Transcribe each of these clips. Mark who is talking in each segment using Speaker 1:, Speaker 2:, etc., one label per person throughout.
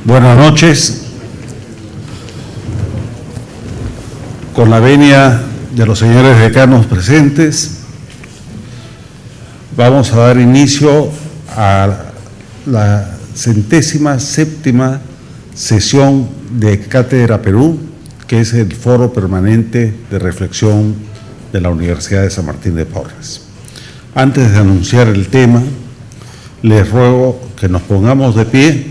Speaker 1: Buenas noches. Con la venia de los señores decanos presentes, vamos a dar inicio a la 107ª sesión de Cátedra Perú, que es el foro permanente de reflexión de la Universidad de San Martín de Porres. Antes de anunciar el tema, les ruego que nos pongamos de pie,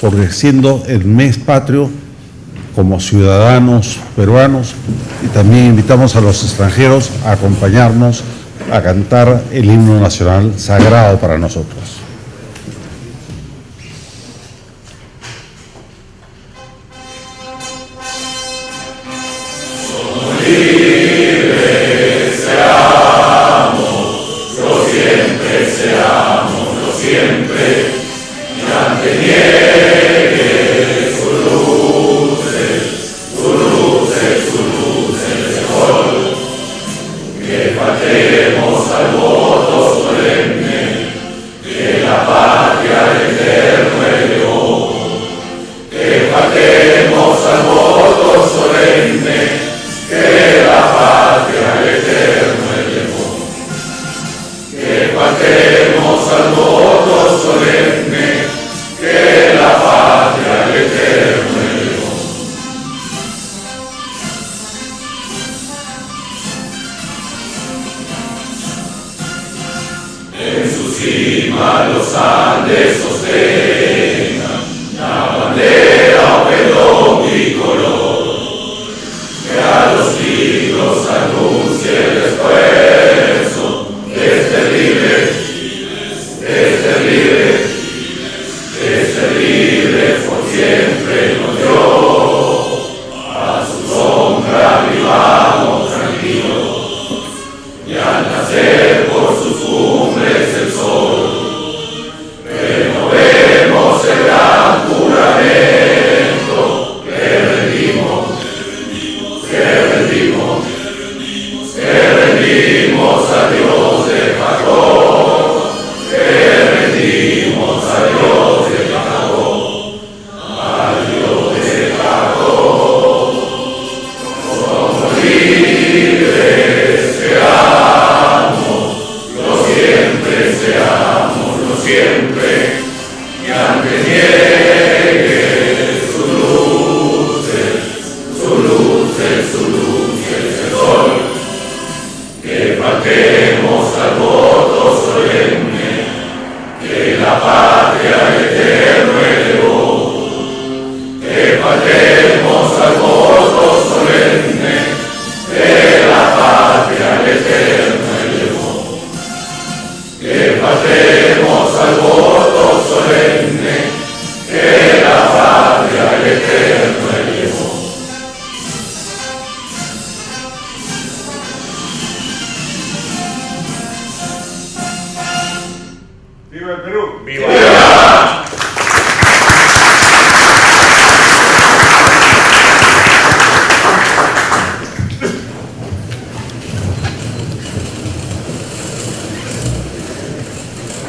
Speaker 1: porque siendo el mes patrio, como ciudadanos peruanos, y también invitamos a los extranjeros a acompañarnos a cantar el himno nacional sagrado para nosotros.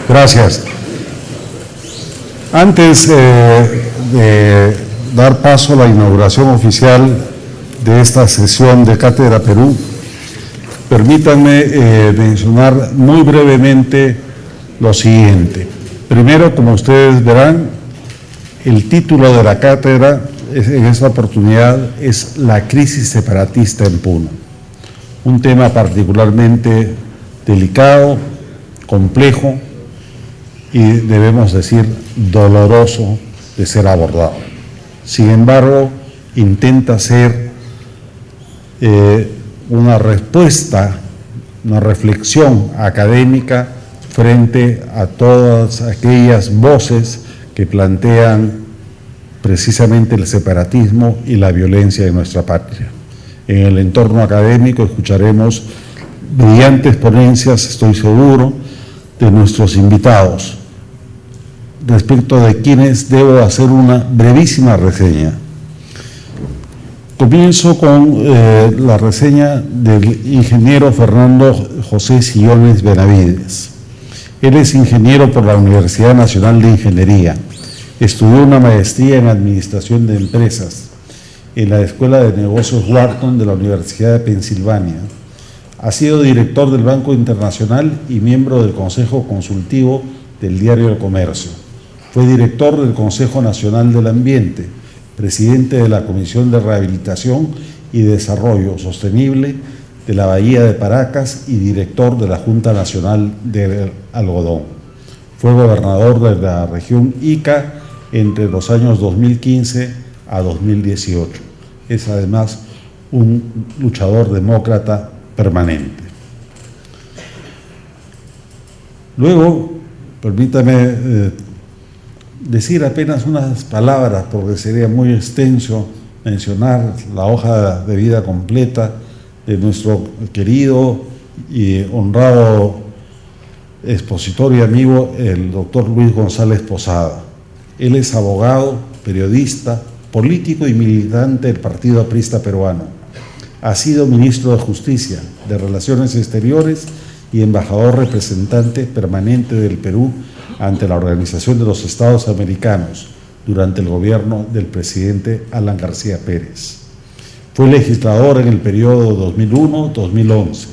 Speaker 1: Gracias. Antes de dar paso a la inauguración oficial de esta sesión de Cátedra Perú, permítanme mencionar muy brevemente lo siguiente. Primero, como ustedes verán, el título de la cátedra en esta oportunidad es La crisis separatista en Puno. Un tema particularmente delicado, complejo, y debemos decir doloroso de ser abordado. Sin embargo, intenta ser una respuesta, una reflexión académica frente a todas aquellas voces que plantean precisamente el separatismo y la violencia de nuestra patria. En el entorno académico escucharemos brillantes ponencias, estoy seguro, de nuestros invitados, respecto de quienes debo hacer una brevísima reseña. Comienzo con la reseña del ingeniero Fernando José Sillones Benavides. Él es ingeniero por la Universidad Nacional de Ingeniería. Estudió una maestría en Administración de Empresas en la Escuela de Negocios Wharton de la Universidad de Pensilvania. Ha sido director del Banco Internacional y miembro del Consejo Consultivo del Diario del Comercio. Fue director del Consejo Nacional del Ambiente, presidente de la Comisión de Rehabilitación y Desarrollo Sostenible de la Bahía de Paracas y director de la Junta Nacional del Algodón. Fue gobernador de la región Ica entre los años 2015 a 2018. Es además un luchador demócrata permanente. Luego, permítame decir apenas unas palabras, porque sería muy extenso mencionar la hoja de vida completa de nuestro querido y honrado expositor y amigo, el doctor Luis González Posada. Él es abogado, periodista, político y militante del Partido Aprista Peruano. Ha sido ministro de Justicia, de Relaciones Exteriores y embajador representante permanente del Perú ante la Organización de los Estados Americanos durante el gobierno del presidente Alan García Pérez. Fue legislador en el periodo 2001-2011,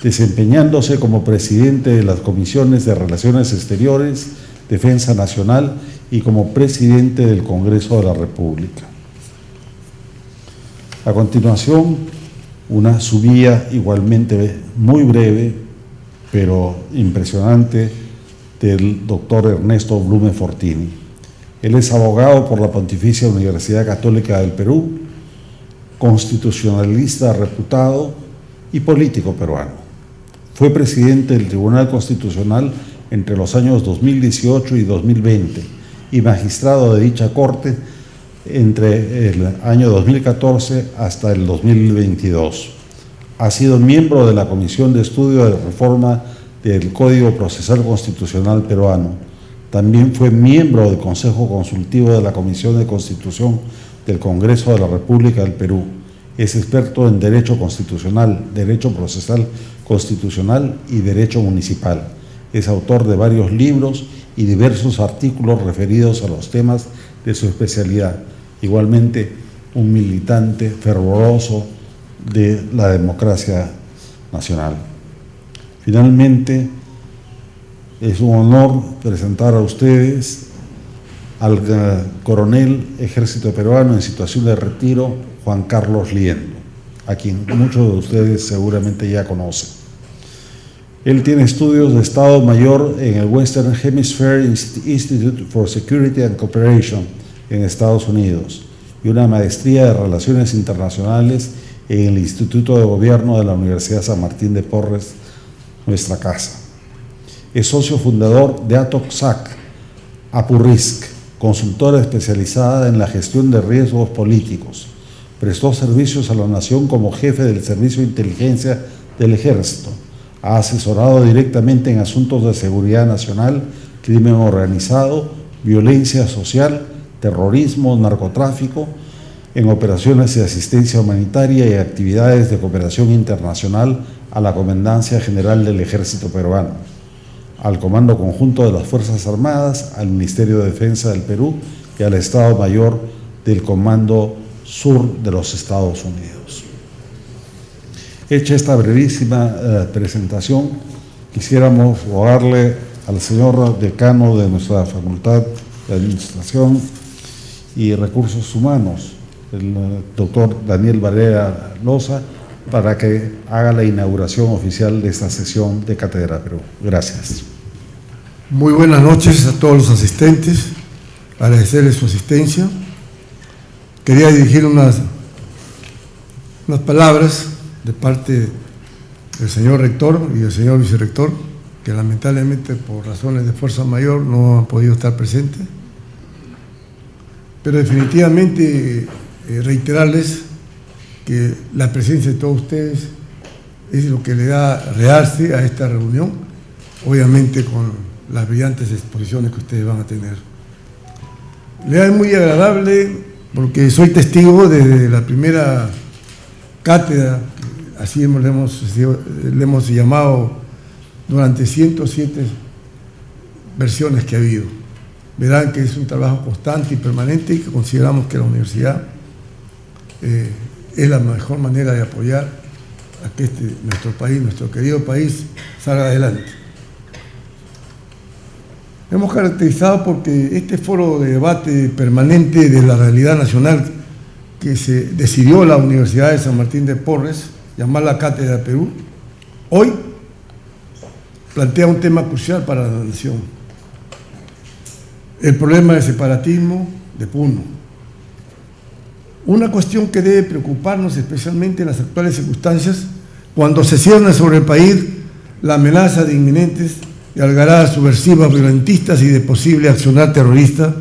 Speaker 1: desempeñándose como presidente de las comisiones de Relaciones Exteriores, Defensa Nacional y como presidente del Congreso de la República. A continuación, una subida igualmente muy breve, pero impresionante, del doctor Ernesto Blume Fortini. Él es abogado por la Pontificia Universidad Católica del Perú, constitucionalista reputado y político peruano. Fue presidente del Tribunal Constitucional entre los años 2018 y 2020 y magistrado de dicha corte entre el año 2014 hasta el 2022. Ha sido miembro de la Comisión de Estudio de Reforma del Código Procesal Constitucional Peruano. También fue miembro del Consejo Consultivo de la Comisión de Constitución del Congreso de la República del Perú. Es experto en Derecho Constitucional, Derecho Procesal Constitucional y Derecho Municipal. Es autor de varios libros y diversos artículos referidos a los temas de su especialidad. Igualmente, un militante fervoroso de la democracia nacional. Finalmente, es un honor presentar a ustedes al coronel Ejército Peruano en situación de retiro, Juan Carlos Liendo, a quien muchos de ustedes seguramente ya conocen. Él tiene estudios de Estado Mayor en el Western Hemisphere Institute for Security and Cooperation en Estados Unidos y una maestría de Relaciones Internacionales en el Instituto de Gobierno de la Universidad San Martín de Porres, nuestra casa. Es socio fundador de ATOC-SAC, APURRISC, consultora especializada en la gestión de riesgos políticos. Prestó servicios a la nación como jefe del Servicio de Inteligencia del Ejército. Ha asesorado directamente en asuntos de seguridad nacional, crimen organizado, violencia social, terrorismo, narcotráfico, en operaciones de asistencia humanitaria y actividades de cooperación internacional a la Comandancia General del Ejército Peruano, al Comando Conjunto de las Fuerzas Armadas, al Ministerio de Defensa del Perú y al Estado Mayor del Comando Sur de los Estados Unidos. Hecha esta brevísima presentación, quisiéramos rogarle al señor decano de nuestra Facultad de Administración y Recursos Humanos, el doctor Daniel Varela Loza, para que haga la inauguración oficial de esta sesión de Cátedra Perú. Gracias.
Speaker 2: Muy buenas noches a todos los asistentes, agradecerles su asistencia. Quería dirigir unas palabras de parte del señor rector y del señor vicerrector, que lamentablemente por razones de fuerza mayor no han podido estar presentes, pero definitivamente reiterarles que la presencia de todos ustedes es lo que le da realce a esta reunión, obviamente con las brillantes exposiciones que ustedes van a tener. Le es muy agradable porque soy testigo desde la primera cátedra, así le hemos llamado durante 107 versiones que ha habido. verán que es un trabajo constante y permanente y que consideramos que la universidad es la mejor manera de apoyar a que nuestro país, nuestro querido país, salga adelante. Hemos caracterizado porque este foro de debate permanente de la realidad nacional que se decidió la Universidad de San Martín de Porres, llamarla Cátedra Perú, hoy plantea un tema crucial para la nación: el problema del separatismo de Puno. Una cuestión que debe preocuparnos especialmente en las actuales circunstancias, cuando se cierne sobre el país la amenaza de inminentes y algaradas subversivas, violentistas y de posible accionar terrorista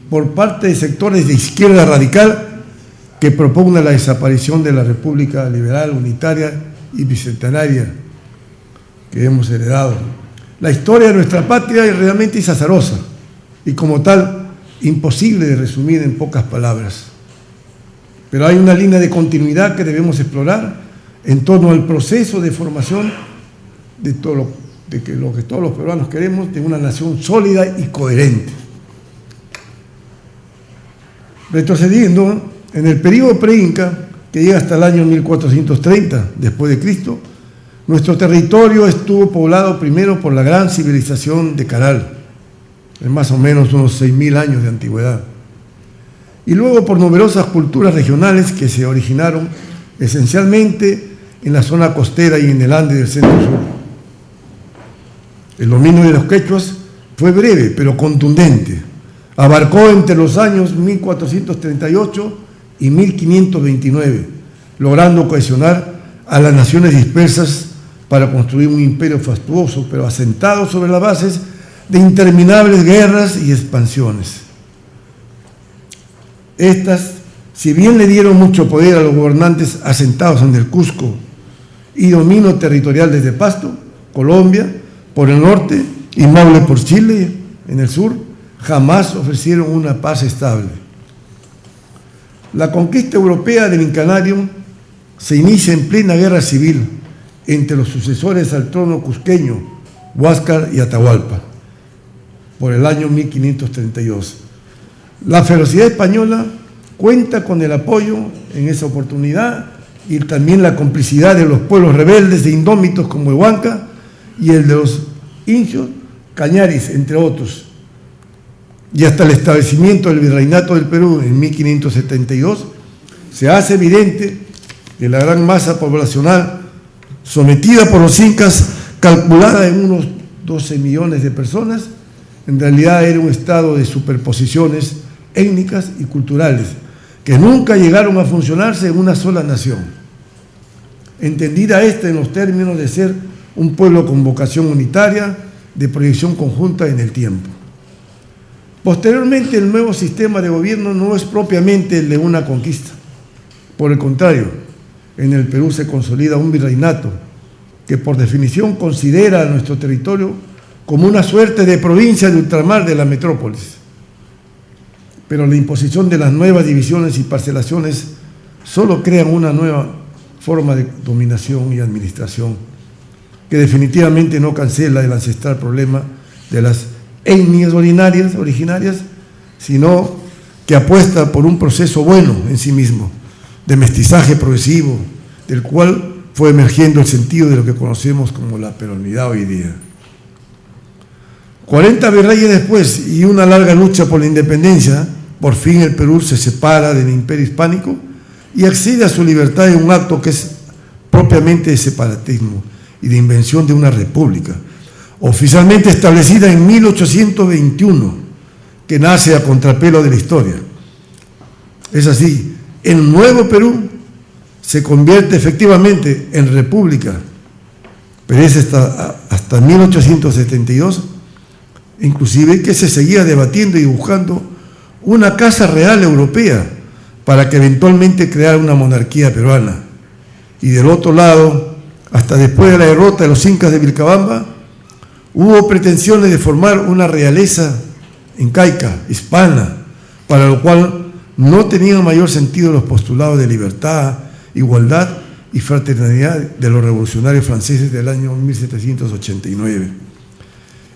Speaker 2: por parte de sectores de izquierda radical que propugnan la desaparición de la República Liberal, Unitaria y Bicentenaria que hemos heredado. La historia de nuestra patria realmente es azarosa y como tal imposible de resumir en pocas palabras. Pero hay una línea de continuidad que debemos explorar en torno al proceso de formación de lo que todos los peruanos queremos, de una nación sólida y coherente. Retrocediendo, en el periodo pre-inca, que llega hasta el año 1430 después de Cristo, nuestro territorio estuvo poblado primero por la gran civilización de Caral, en más o menos unos 6.000 años de antigüedad, y luego por numerosas culturas regionales que se originaron esencialmente en la zona costera y en el Ande del centro-sur. El dominio de los quechuas fue breve, pero contundente. Abarcó entre los años 1438 y 1529, logrando cohesionar a las naciones dispersas para construir un imperio fastuoso, pero asentado sobre las bases de interminables guerras y expansiones. Estas, si bien le dieron mucho poder a los gobernantes asentados en el Cusco y dominio territorial desde Pasto, Colombia, por el norte, y Maule por Chile, en el sur, jamás ofrecieron una paz estable. La conquista europea del Incanarium se inicia en plena guerra civil entre los sucesores al trono cusqueño, Huáscar y Atahualpa, por el año 1532. La ferocidad española cuenta con el apoyo en esa oportunidad y también la complicidad de los pueblos rebeldes e indómitos como el Huanca y el de los indios Cañaris, entre otros. Y hasta el establecimiento del Virreinato del Perú en 1572, se hace evidente que la gran masa poblacional sometida por los incas, calculada en unos 12 millones de personas, en realidad era un estado de superposiciones étnicas y culturales que nunca llegaron a funcionarse en una sola nación, entendida esta en los términos de ser un pueblo con vocación unitaria, de proyección conjunta en el tiempo. Posteriormente, el nuevo sistema de gobierno no es propiamente el de una conquista. Por el contrario, en el Perú se consolida un virreinato que por definición considera a nuestro territorio como una suerte de provincia de ultramar de la metrópolis. Pero la imposición de las nuevas divisiones y parcelaciones solo crean una nueva forma de dominación y administración que definitivamente no cancela el ancestral problema de las etnias originarias, sino que apuesta por un proceso bueno en sí mismo, de mestizaje progresivo, del cual fue emergiendo el sentido de lo que conocemos como la peruanidad hoy día. 40 virreyes después y una larga lucha por la independencia, por fin el Perú se separa del imperio hispánico y accede a su libertad en un acto que es propiamente de separatismo y de invención de una república, oficialmente establecida en 1821, que nace a contrapelo de la historia. Es así, el nuevo Perú se convierte efectivamente en república, pero es hasta 1872, inclusive, que se seguía debatiendo y buscando una casa real europea para que eventualmente creara una monarquía peruana. Y del otro lado, hasta después de la derrota de los incas de Vilcabamba, hubo pretensiones de formar una realeza incaica, hispana, para lo cual no tenían mayor sentido los postulados de libertad, igualdad y fraternidad de los revolucionarios franceses del año 1789.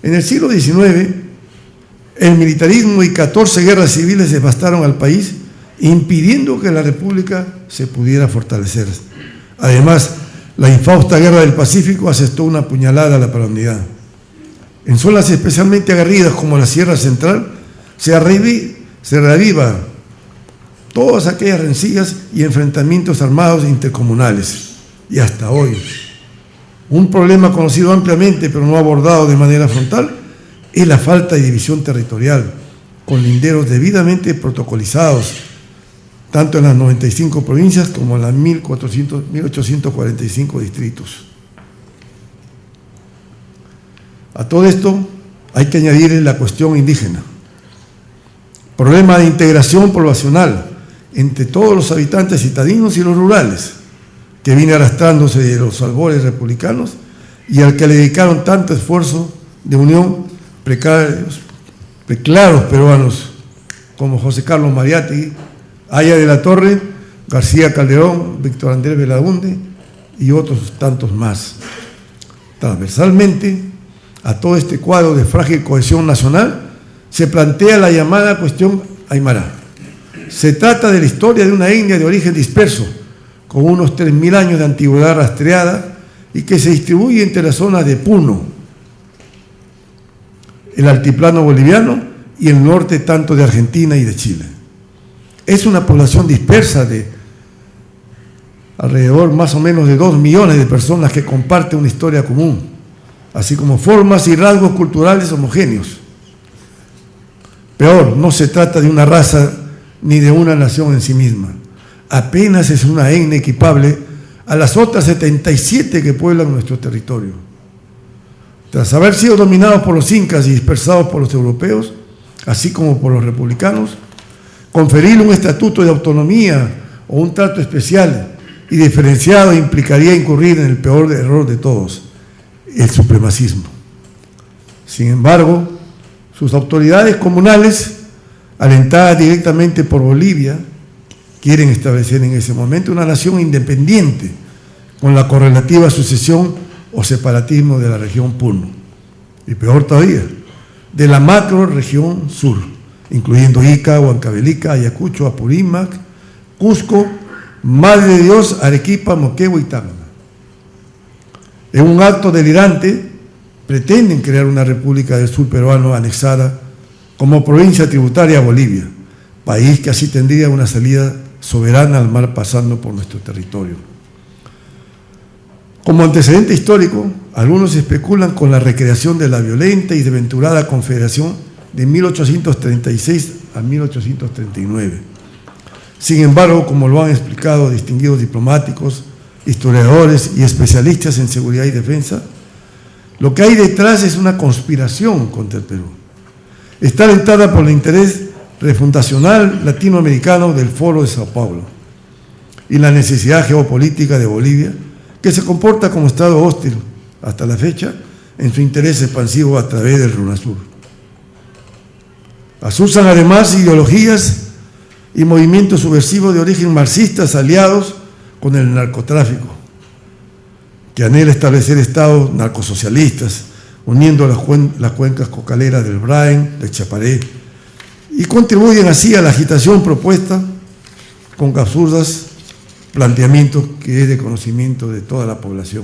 Speaker 2: En el siglo XIX, El militarismo y 14 guerras civiles devastaron al país, impidiendo que la República se pudiera fortalecer. Además, la infausta Guerra del Pacífico asestó una puñalada a la peronidad. En zonas especialmente aguerridas como la Sierra Central, se reaviva todas aquellas rencillas y enfrentamientos armados intercomunales. Y hasta hoy, un problema conocido ampliamente pero no abordado de manera frontal es la falta de división territorial, con linderos debidamente protocolizados, tanto en las 95 provincias como en las 1.845 distritos. A todo esto hay que añadir la cuestión indígena, problema de integración poblacional entre todos los habitantes citadinos y los rurales, que viene arrastrándose de los albores republicanos y al que le dedicaron tanto esfuerzo de unión precarios peruanos como José Carlos Mariátegui, Aya de la Torre, García Calderón, Víctor Andrés Belaúnde y otros tantos más. Transversalmente a todo este cuadro de frágil cohesión nacional se plantea la llamada cuestión aymara. Se trata de la historia de una etnia de origen disperso, con unos 3.000 años de antigüedad rastreada y que se distribuye entre las zonas de Puno, el altiplano boliviano y el norte tanto de Argentina y de Chile. Es una población dispersa de alrededor más o menos de 2 millones de personas que comparten una historia común, así como formas y rasgos culturales homogéneos. Peor, no se trata de una raza ni de una nación en sí misma. Apenas es una etnia equipable a las otras 77 que pueblan nuestro territorio. Tras haber sido dominados por los incas y dispersados por los europeos, así como por los republicanos, conferirle un estatuto de autonomía o un trato especial y diferenciado implicaría incurrir en el peor error de todos, el supremacismo. Sin embargo, sus autoridades comunales, alentadas directamente por Bolivia, quieren establecer en ese momento una nación independiente con la correlativa sucesión o separatismo de la región Puno, y peor todavía, de la macro región sur, incluyendo Ica, Huancavelica, Ayacucho, Apurímac, Cusco, Madre de Dios, Arequipa, Moquegua y Tacna. En un acto delirante, pretenden crear una república del sur peruano anexada como provincia tributaria a Bolivia, país que así tendría una salida soberana al mar pasando por nuestro territorio. Como antecedente histórico, algunos especulan con la recreación de la violenta y desventurada confederación de 1836 a 1839. Sin embargo, como lo han explicado distinguidos diplomáticos, historiadores y especialistas en seguridad y defensa, lo que hay detrás es una conspiración contra el Perú. Está alentada por el interés refundacional latinoamericano del Foro de Sao Paulo y la necesidad geopolítica de Bolivia, que se comporta como Estado hostil hasta la fecha en su interés expansivo a través del RUNASUR. Asusan además ideologías y movimientos subversivos de origen marxistas aliados con el narcotráfico, que anhela establecer estados narcosocialistas, uniendo las cuencas cocaleras del Brain, del Chaparé, y contribuyen así a la agitación propuesta con absurdos planteamientos que es de conocimiento de toda la población.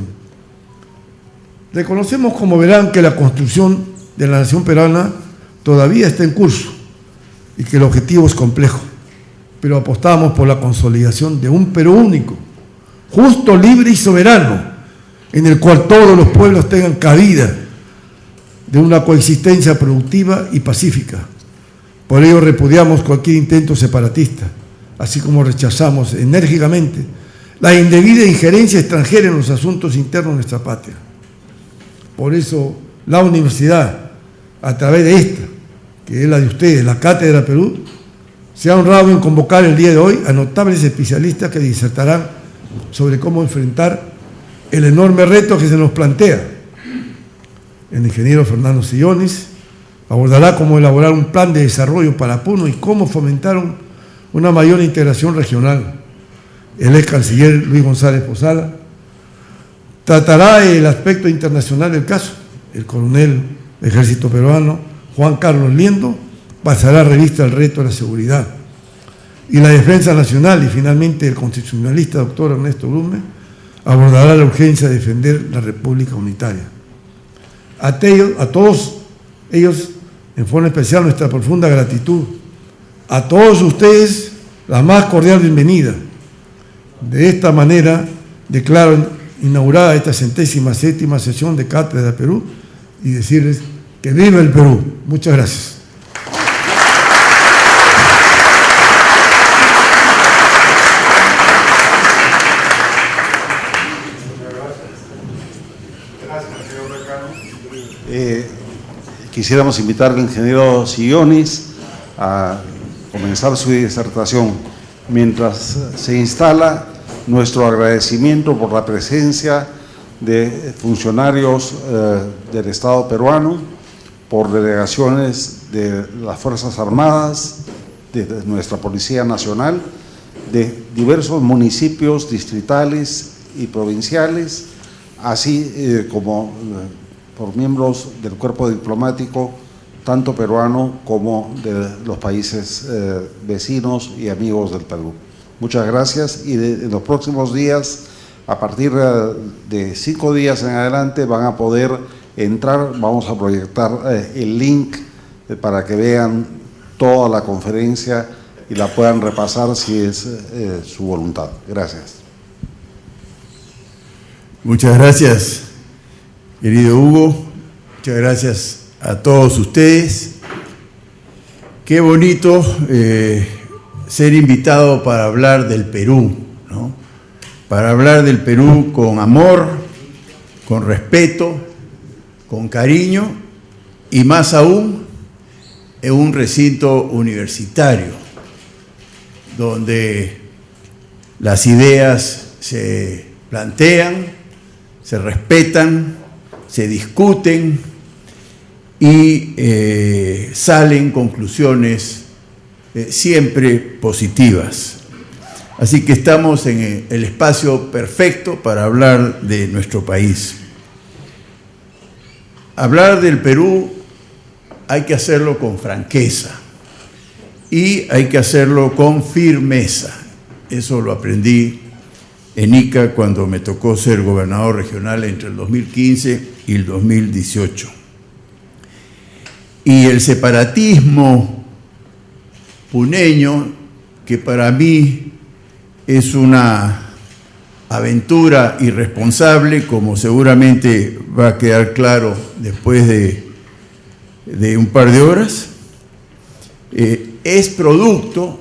Speaker 2: Reconocemos, como verán, que la construcción de la nación peruana todavía está en curso y que el objetivo es complejo, pero apostamos por la consolidación de un Perú único, justo, libre y soberano, en el cual todos los pueblos tengan cabida de una coexistencia productiva y pacífica. Por ello repudiamos cualquier intento separatista, así como rechazamos enérgicamente la indebida injerencia extranjera en los asuntos internos de nuestra patria. Por eso la universidad, a través de esta, que es la de ustedes, la Cátedra Perú, se ha honrado en convocar el día de hoy a notables especialistas que disertarán sobre cómo enfrentar el enorme reto que se nos plantea. El ingeniero Fernando Sillones abordará cómo elaborar un plan de desarrollo para Puno y cómo fomentar una mayor integración regional. El ex canciller Luis González Posada tratará el aspecto internacional del caso. El coronel del Ejército Peruano, Juan Carlos Liendo, pasará revista al reto de la seguridad. Y la defensa nacional, y finalmente el constitucionalista doctor Ernesto Blume, abordará la urgencia de defender la República Unitaria. A todos ellos, en forma especial, nuestra profunda gratitud. A todos ustedes, la más cordial bienvenida. De esta manera, declaro inaugurada esta 107ª sesión de Cátedra Perú y decirles que viva el Perú. Muchas gracias.
Speaker 1: Quisiéramos invitar al ingeniero Sillones a comenzar su disertación. Mientras se instala, nuestro agradecimiento por la presencia de funcionarios del Estado peruano, por delegaciones de las Fuerzas Armadas, de nuestra Policía Nacional, de diversos municipios distritales y provinciales, así como por miembros del cuerpo diplomático, tanto peruano como de los países vecinos y amigos del Perú. Muchas gracias, y en los próximos días, a partir de 5 días en adelante, van a poder entrar. Vamos a proyectar el link para que vean toda la conferencia y la puedan repasar si es su voluntad. Gracias.
Speaker 3: Muchas gracias, querido Hugo. Muchas gracias a todos ustedes. Qué bonito ser invitado para hablar del Perú, ¿no? Para hablar del Perú con amor, con respeto, con cariño, y más aún en un recinto universitario donde las ideas se plantean, se respetan, se discuten y salen conclusiones siempre positivas. Así que estamos en el espacio perfecto para hablar de nuestro país. Hablar del Perú hay que hacerlo con franqueza y hay que hacerlo con firmeza. Eso lo aprendí en Ica cuando me tocó ser gobernador regional entre el 2015 y el 2018. Y el separatismo puneño, que para mí es una aventura irresponsable, como seguramente va a quedar claro después de un par de horas, es producto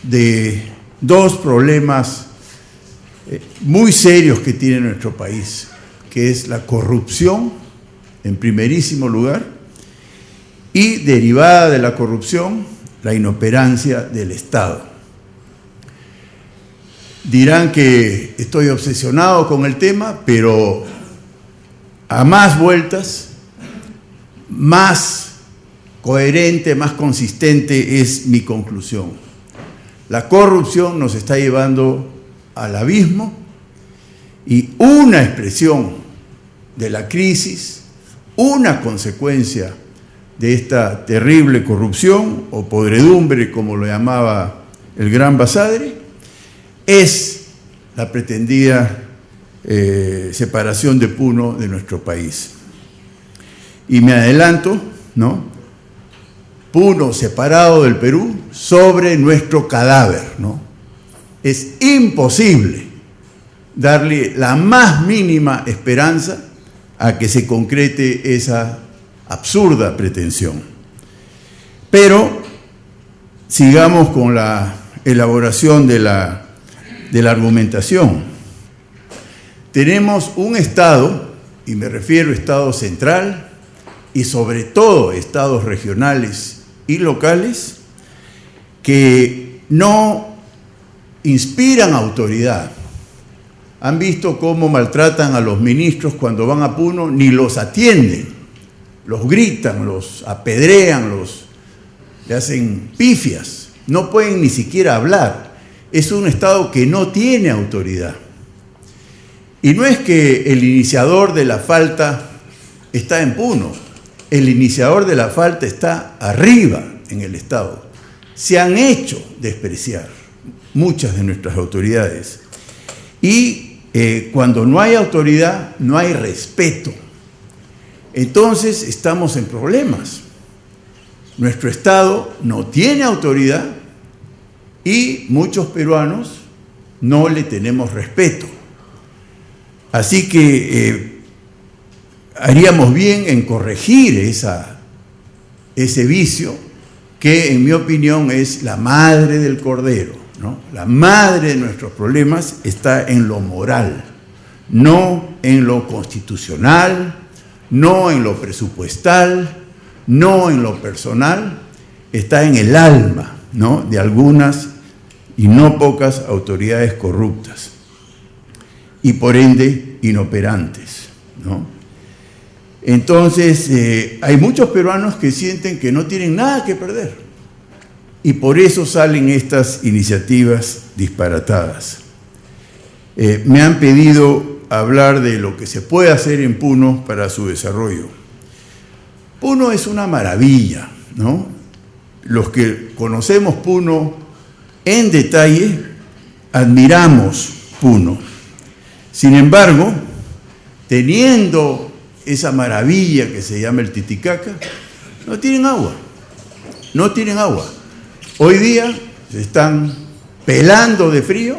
Speaker 3: de dos problemas muy serios que tiene nuestro país, que es la corrupción, en primerísimo lugar, y derivada de la corrupción, la inoperancia del Estado. Dirán que estoy obsesionado con el tema, pero a más vueltas, más coherente, más consistente es mi conclusión. La corrupción nos está llevando al abismo, y una expresión de la crisis, una consecuencia de esta terrible corrupción o podredumbre, como lo llamaba el gran Basadre, es la pretendida separación de Puno de nuestro país. Y me adelanto, ¿no? Puno separado del Perú sobre nuestro cadáver, ¿no? Es imposible darle la más mínima esperanza a que se concrete esa absurda pretensión. Pero sigamos con la elaboración de la argumentación. Tenemos un Estado, y me refiero a Estado central, y sobre todo estados regionales y locales, que no inspiran autoridad. Han visto cómo maltratan a los ministros cuando van a Puno, ni los atienden, los gritan, los apedrean, le hacen pifias, no pueden ni siquiera hablar. Es un Estado que no tiene autoridad. Y no es que el iniciador de la falta está en Puno, el iniciador de la falta está arriba en el Estado. Se han hecho despreciar muchas de nuestras autoridades. Y cuando no hay autoridad, no hay respeto. Entonces estamos en problemas. Nuestro Estado no tiene autoridad y muchos peruanos no le tenemos respeto. Así que haríamos bien en corregir ese vicio que, en mi opinión, es la madre del cordero, ¿no? La madre de nuestros problemas está en lo moral, no en lo constitucional, no en lo presupuestal, no en lo personal, está en el alma, ¿no?, de algunas y no pocas autoridades corruptas y por ende inoperantes, ¿no? Entonces, hay muchos peruanos que sienten que no tienen nada que perder y por eso salen estas iniciativas disparatadas. Me han pedido hablar de lo que se puede hacer en Puno para su desarrollo. Puno es una maravilla, ¿no? Los que conocemos Puno en detalle, admiramos Puno. Sin embargo, teniendo esa maravilla que se llama el Titicaca, no tienen agua. No tienen agua. Hoy día se están pelando de frío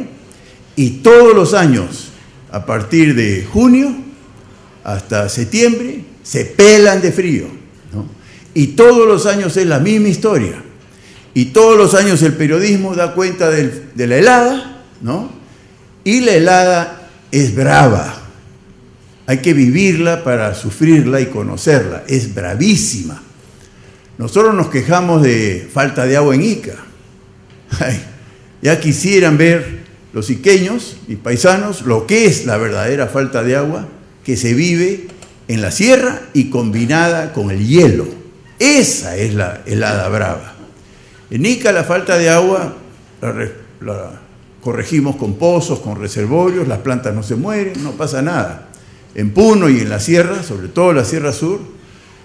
Speaker 3: y todos los años, a partir de junio hasta septiembre, se pelan de frío, ¿no? Y todos los años es la misma historia. Y todos los años el periodismo da cuenta de la helada, ¿no? Y la helada es brava. Hay que vivirla para sufrirla y conocerla. Es bravísima. Nosotros nos quejamos de falta de agua en Ica. Ay, ya quisieran ver los iqueños y paisanos lo que es la verdadera falta de agua que se vive en la sierra y combinada con el hielo. Esa es la helada brava. En Ica la falta de agua la corregimos con pozos, con reservorios, las plantas no se mueren, no pasa nada. En Puno y en la sierra, sobre todo la Sierra Sur,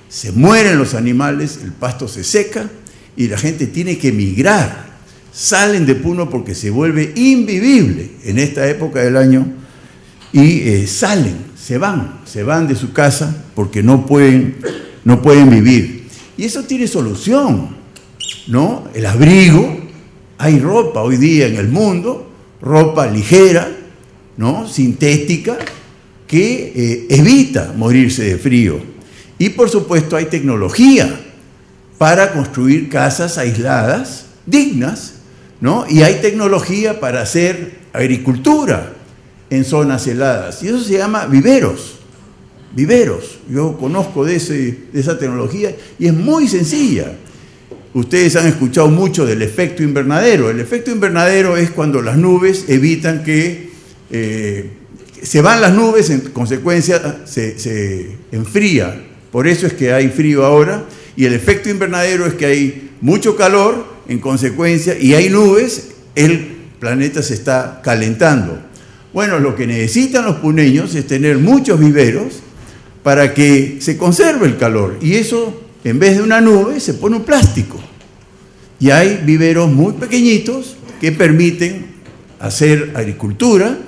Speaker 3: se mueren los animales, el pasto se seca y la gente tiene que emigrar. Salen de Puno porque se vuelve invivible en esta época del año y se van de su casa porque no pueden vivir. Y eso tiene solución, ¿no? El abrigo, hay ropa hoy día en el mundo, ropa ligera, ¿no?, sintética, que evita morirse de frío. Y por supuesto hay tecnología para construir casas aisladas, dignas, ¿no? Y hay tecnología para hacer agricultura en zonas heladas. Y eso se llama viveros. Viveros. Yo conozco de esa tecnología y es muy sencilla. Ustedes han escuchado mucho del efecto invernadero. El efecto invernadero es cuando las nubes evitan que se van las nubes, en consecuencia se enfría. Por eso es que hay frío ahora. Y el efecto invernadero es que hay mucho calor, en consecuencia, y hay nubes, el planeta se está calentando. Bueno, lo que necesitan los puneños es tener muchos viveros para que se conserve el calor. Y eso, en vez de una nube, se pone un plástico. Y hay viveros muy pequeñitos que permiten hacer agricultura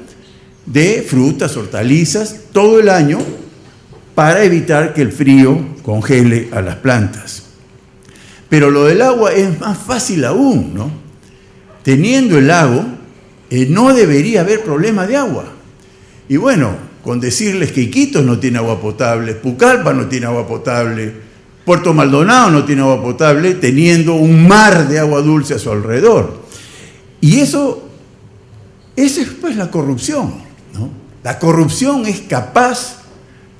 Speaker 3: de frutas, hortalizas, todo el año, para evitar que el frío congele a las plantas. Pero lo del agua es más fácil aún, ¿no? Teniendo el lago, no debería haber problema de agua. Y bueno, con decirles que Iquitos no tiene agua potable, Pucallpa no tiene agua potable, Puerto Maldonado no tiene agua potable, teniendo un mar de agua dulce a su alrededor. Y eso es pues la corrupción, ¿no? La corrupción es capaz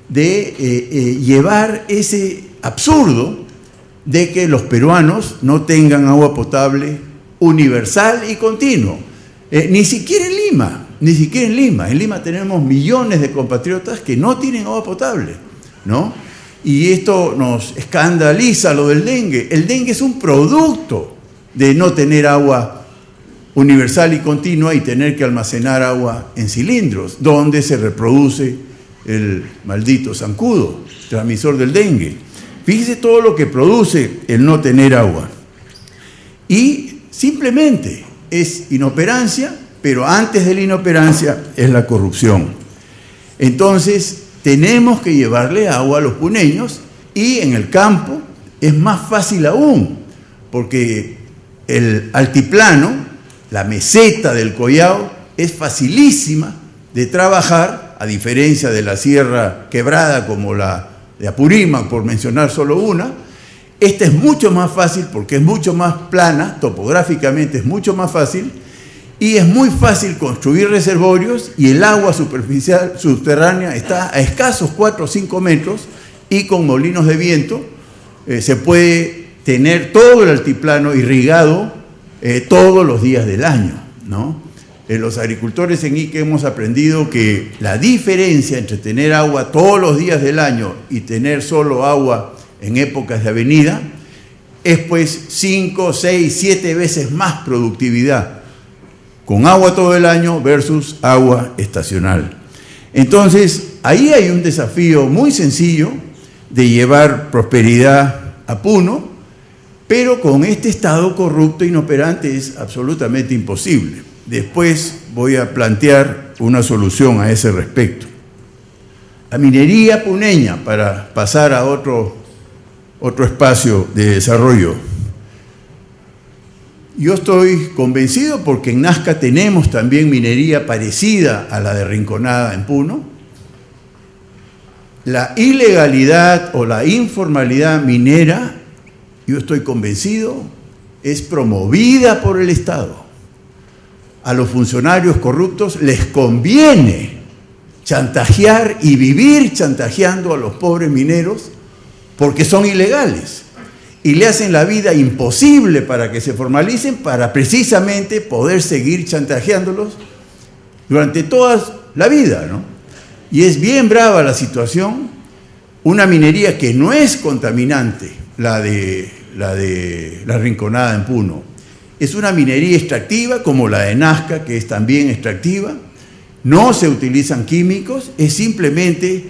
Speaker 3: de llevar ese absurdo de que los peruanos no tengan agua potable universal y continuo. Ni siquiera en Lima, ni siquiera en Lima. En Lima tenemos millones de compatriotas que no tienen agua potable, ¿no? Y esto nos escandaliza, lo del dengue. El dengue es un producto de no tener agua universal y continua y tener que almacenar agua en cilindros, donde se reproduce el maldito zancudo, transmisor del dengue. Fíjese todo lo que produce el no tener agua. Y simplemente es inoperancia, pero antes de la inoperancia es la corrupción. Entonces, tenemos que llevarle agua a los puneños, y en el campo es más fácil aún, porque el altiplano, la meseta del Collao, es facilísima de trabajar, a diferencia de la Sierra Quebrada como la de Apurímac, por mencionar solo una. Esta es mucho más fácil porque es mucho más plana, topográficamente es mucho más fácil, y es muy fácil construir reservorios, y el agua superficial subterránea está a escasos 4 o 5 metros, y con molinos de viento se puede tener todo el altiplano irrigado todos los días del año, ¿no? Los agricultores en Ica hemos aprendido que la diferencia entre tener agua todos los días del año y tener solo agua en épocas de avenida es pues 5, 6, 7 veces más productividad con agua todo el año versus agua estacional. Entonces, ahí hay un desafío muy sencillo de llevar prosperidad a Puno, pero con este Estado corrupto e inoperante es absolutamente imposible. Después voy a plantear una solución a ese respecto. La minería puneña, para pasar a otro espacio de desarrollo. Yo estoy convencido porque en Nazca tenemos también minería parecida a la de Rinconada en Puno. La ilegalidad o la informalidad minera, yo estoy convencido, es promovida por el Estado. A los funcionarios corruptos les conviene chantajear y vivir chantajeando a los pobres mineros porque son ilegales y le hacen la vida imposible para que se formalicen, para precisamente poder seguir chantajeándolos durante toda la vida, ¿no? Y es bien brava la situación. Una minería que no es contaminante, la de la Rinconada en Puno. Es una minería extractiva como la de Nazca, que es también extractiva. No se utilizan químicos, es simplemente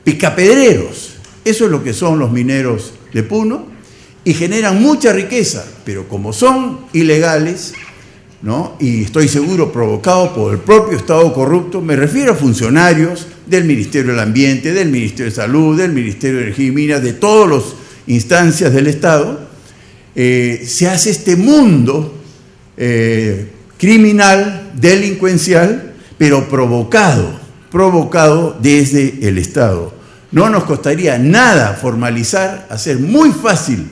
Speaker 3: picapedreros. Eso es lo que son los mineros de Puno, y generan mucha riqueza, pero como son ilegales, ¿no? Y estoy seguro provocados por el propio Estado corrupto, me refiero a funcionarios del Ministerio del Ambiente, del Ministerio de Salud, del Ministerio de Energía y Minas, de todas las instancias del Estado, se hace este mundo criminal, delincuencial, pero provocado desde el Estado. No nos costaría nada formalizar, hacer muy fácil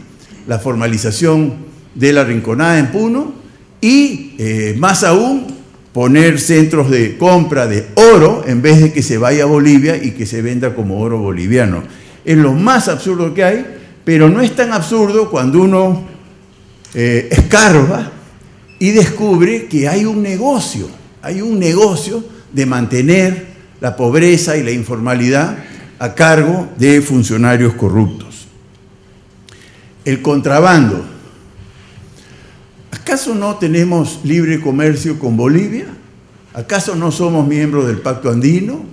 Speaker 3: la formalización de la Rinconada en Puno y, más aún, poner centros de compra de oro en vez de que se vaya a Bolivia y que se venda como oro boliviano. Es lo más absurdo que hay, pero no es tan absurdo cuando uno escarba y descubre que hay un negocio de mantener la pobreza y la informalidad a cargo de funcionarios corruptos. El contrabando. ¿Acaso no tenemos libre comercio con Bolivia? ¿Acaso no somos miembros del Pacto Andino?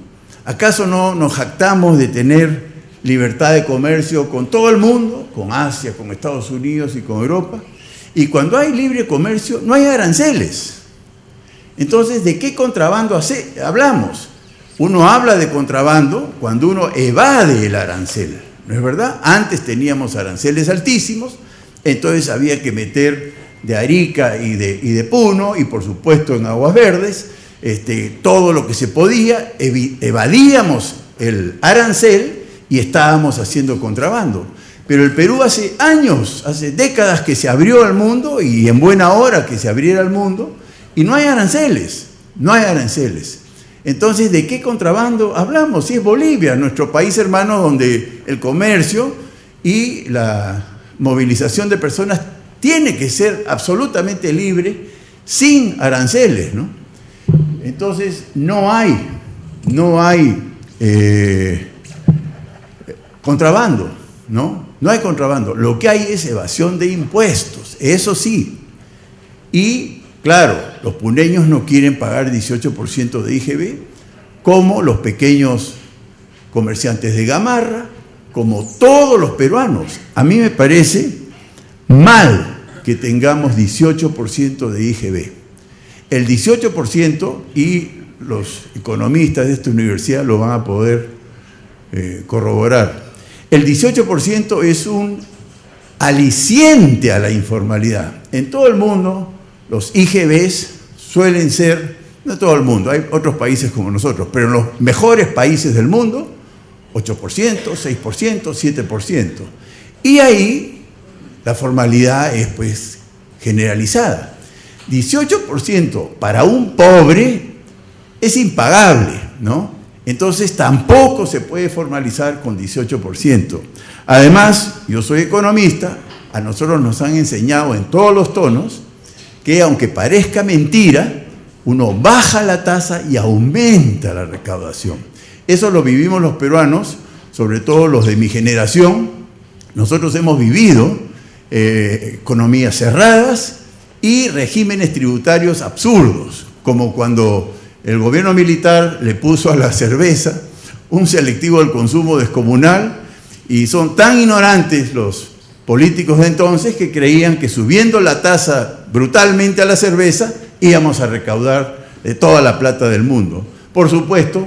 Speaker 3: ¿Acaso no nos jactamos de tener libertad de comercio con todo el mundo, con Asia, con Estados Unidos y con Europa? Y cuando hay libre comercio no hay aranceles. Entonces, ¿de qué contrabando hablamos? Uno habla de contrabando cuando uno evade el arancel, ¿no es verdad? Antes teníamos aranceles altísimos, entonces había que meter de Arica y de Puno, y por supuesto en Aguas Verdes, todo lo que se podía, evadíamos el arancel y estábamos haciendo contrabando. Pero el Perú hace años, hace décadas que se abrió al mundo, y en buena hora que se abriera al mundo, y no hay aranceles, no hay aranceles. Entonces, ¿de qué contrabando hablamos? Si es Bolivia, nuestro país hermano, donde el comercio y la movilización de personas tiene que ser absolutamente libre, sin aranceles, ¿no? Entonces, no hay contrabando, ¿no? No hay contrabando. Lo que hay es evasión de impuestos, eso sí. Y, claro, los puneños no quieren pagar 18% de IGB, como los pequeños comerciantes de Gamarra, como todos los peruanos. A mí me parece mal que tengamos 18% de IGB. El 18%, y los economistas de esta universidad lo van a poder corroborar, el 18% es un aliciente a la informalidad. En todo el mundo, los IGBs suelen ser, no todo el mundo, hay otros países como nosotros, pero en los mejores países del mundo, 8%, 6%, 7%. Y ahí la formalidad es pues generalizada. 18% para un pobre es impagable, ¿no? Entonces tampoco se puede formalizar con 18%. Además, yo soy economista, a nosotros nos han enseñado en todos los tonos que aunque parezca mentira, uno baja la tasa y aumenta la recaudación. Eso lo vivimos los peruanos, sobre todo los de mi generación. Nosotros hemos vivido economías cerradas y regímenes tributarios absurdos, como cuando el gobierno militar le puso a la cerveza un selectivo del consumo descomunal, y son tan ignorantes los políticos de entonces que creían que subiendo la tasa brutalmente a la cerveza íbamos a recaudar toda la plata del mundo. Por supuesto,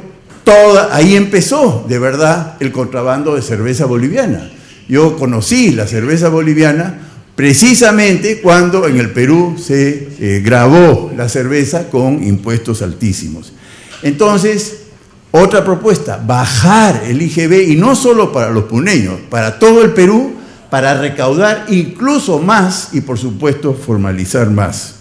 Speaker 3: ahí empezó de verdad el contrabando de cerveza boliviana. Yo conocí la cerveza boliviana precisamente cuando en el Perú se gravó la cerveza con impuestos altísimos. Entonces, otra propuesta, bajar el IGB, y no solo para los puneños, para todo el Perú, para recaudar incluso más y, por supuesto, formalizar más.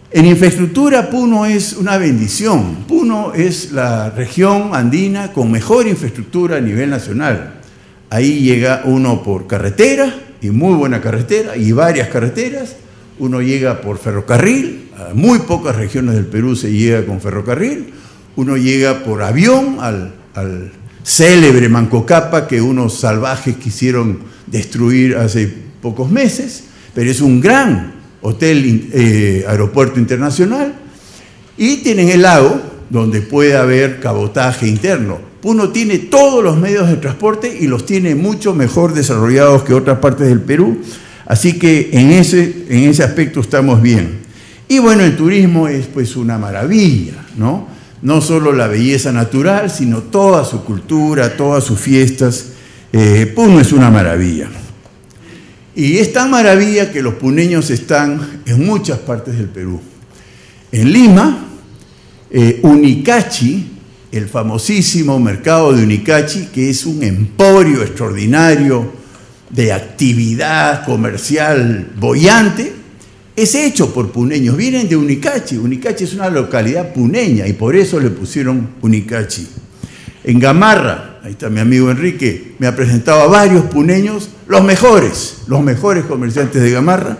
Speaker 3: En infraestructura, Puno es una bendición. Puno es la región andina con mejor infraestructura a nivel nacional. Ahí llega uno por carretera, y muy buena carretera, y varias carreteras. Uno llega por ferrocarril, a muy pocas regiones del Perú se llega con ferrocarril. Uno llega por avión al célebre Mancocapa, que unos salvajes quisieron destruir hace pocos meses, pero es un gran aeropuerto internacional. Y tienen el lago, donde puede haber cabotaje interno. Puno tiene todos los medios de transporte y los tiene mucho mejor desarrollados que otras partes del Perú, así que en ese aspecto estamos bien. Y bueno, el turismo es pues una maravilla, ¿no? No solo la belleza natural, sino toda su cultura, todas sus fiestas. Puno es una maravilla. Y es tan maravilla que los puneños están en muchas partes del Perú. En Lima, Unicachi, el famosísimo mercado de Unicachi, que es un emporio extraordinario de actividad comercial boyante, es hecho por puneños, vienen de Unicachi. Unicachi es una localidad puneña y por eso le pusieron Unicachi. En Gamarra, ahí está mi amigo Enrique, me ha presentado a varios puneños, los mejores comerciantes de Gamarra,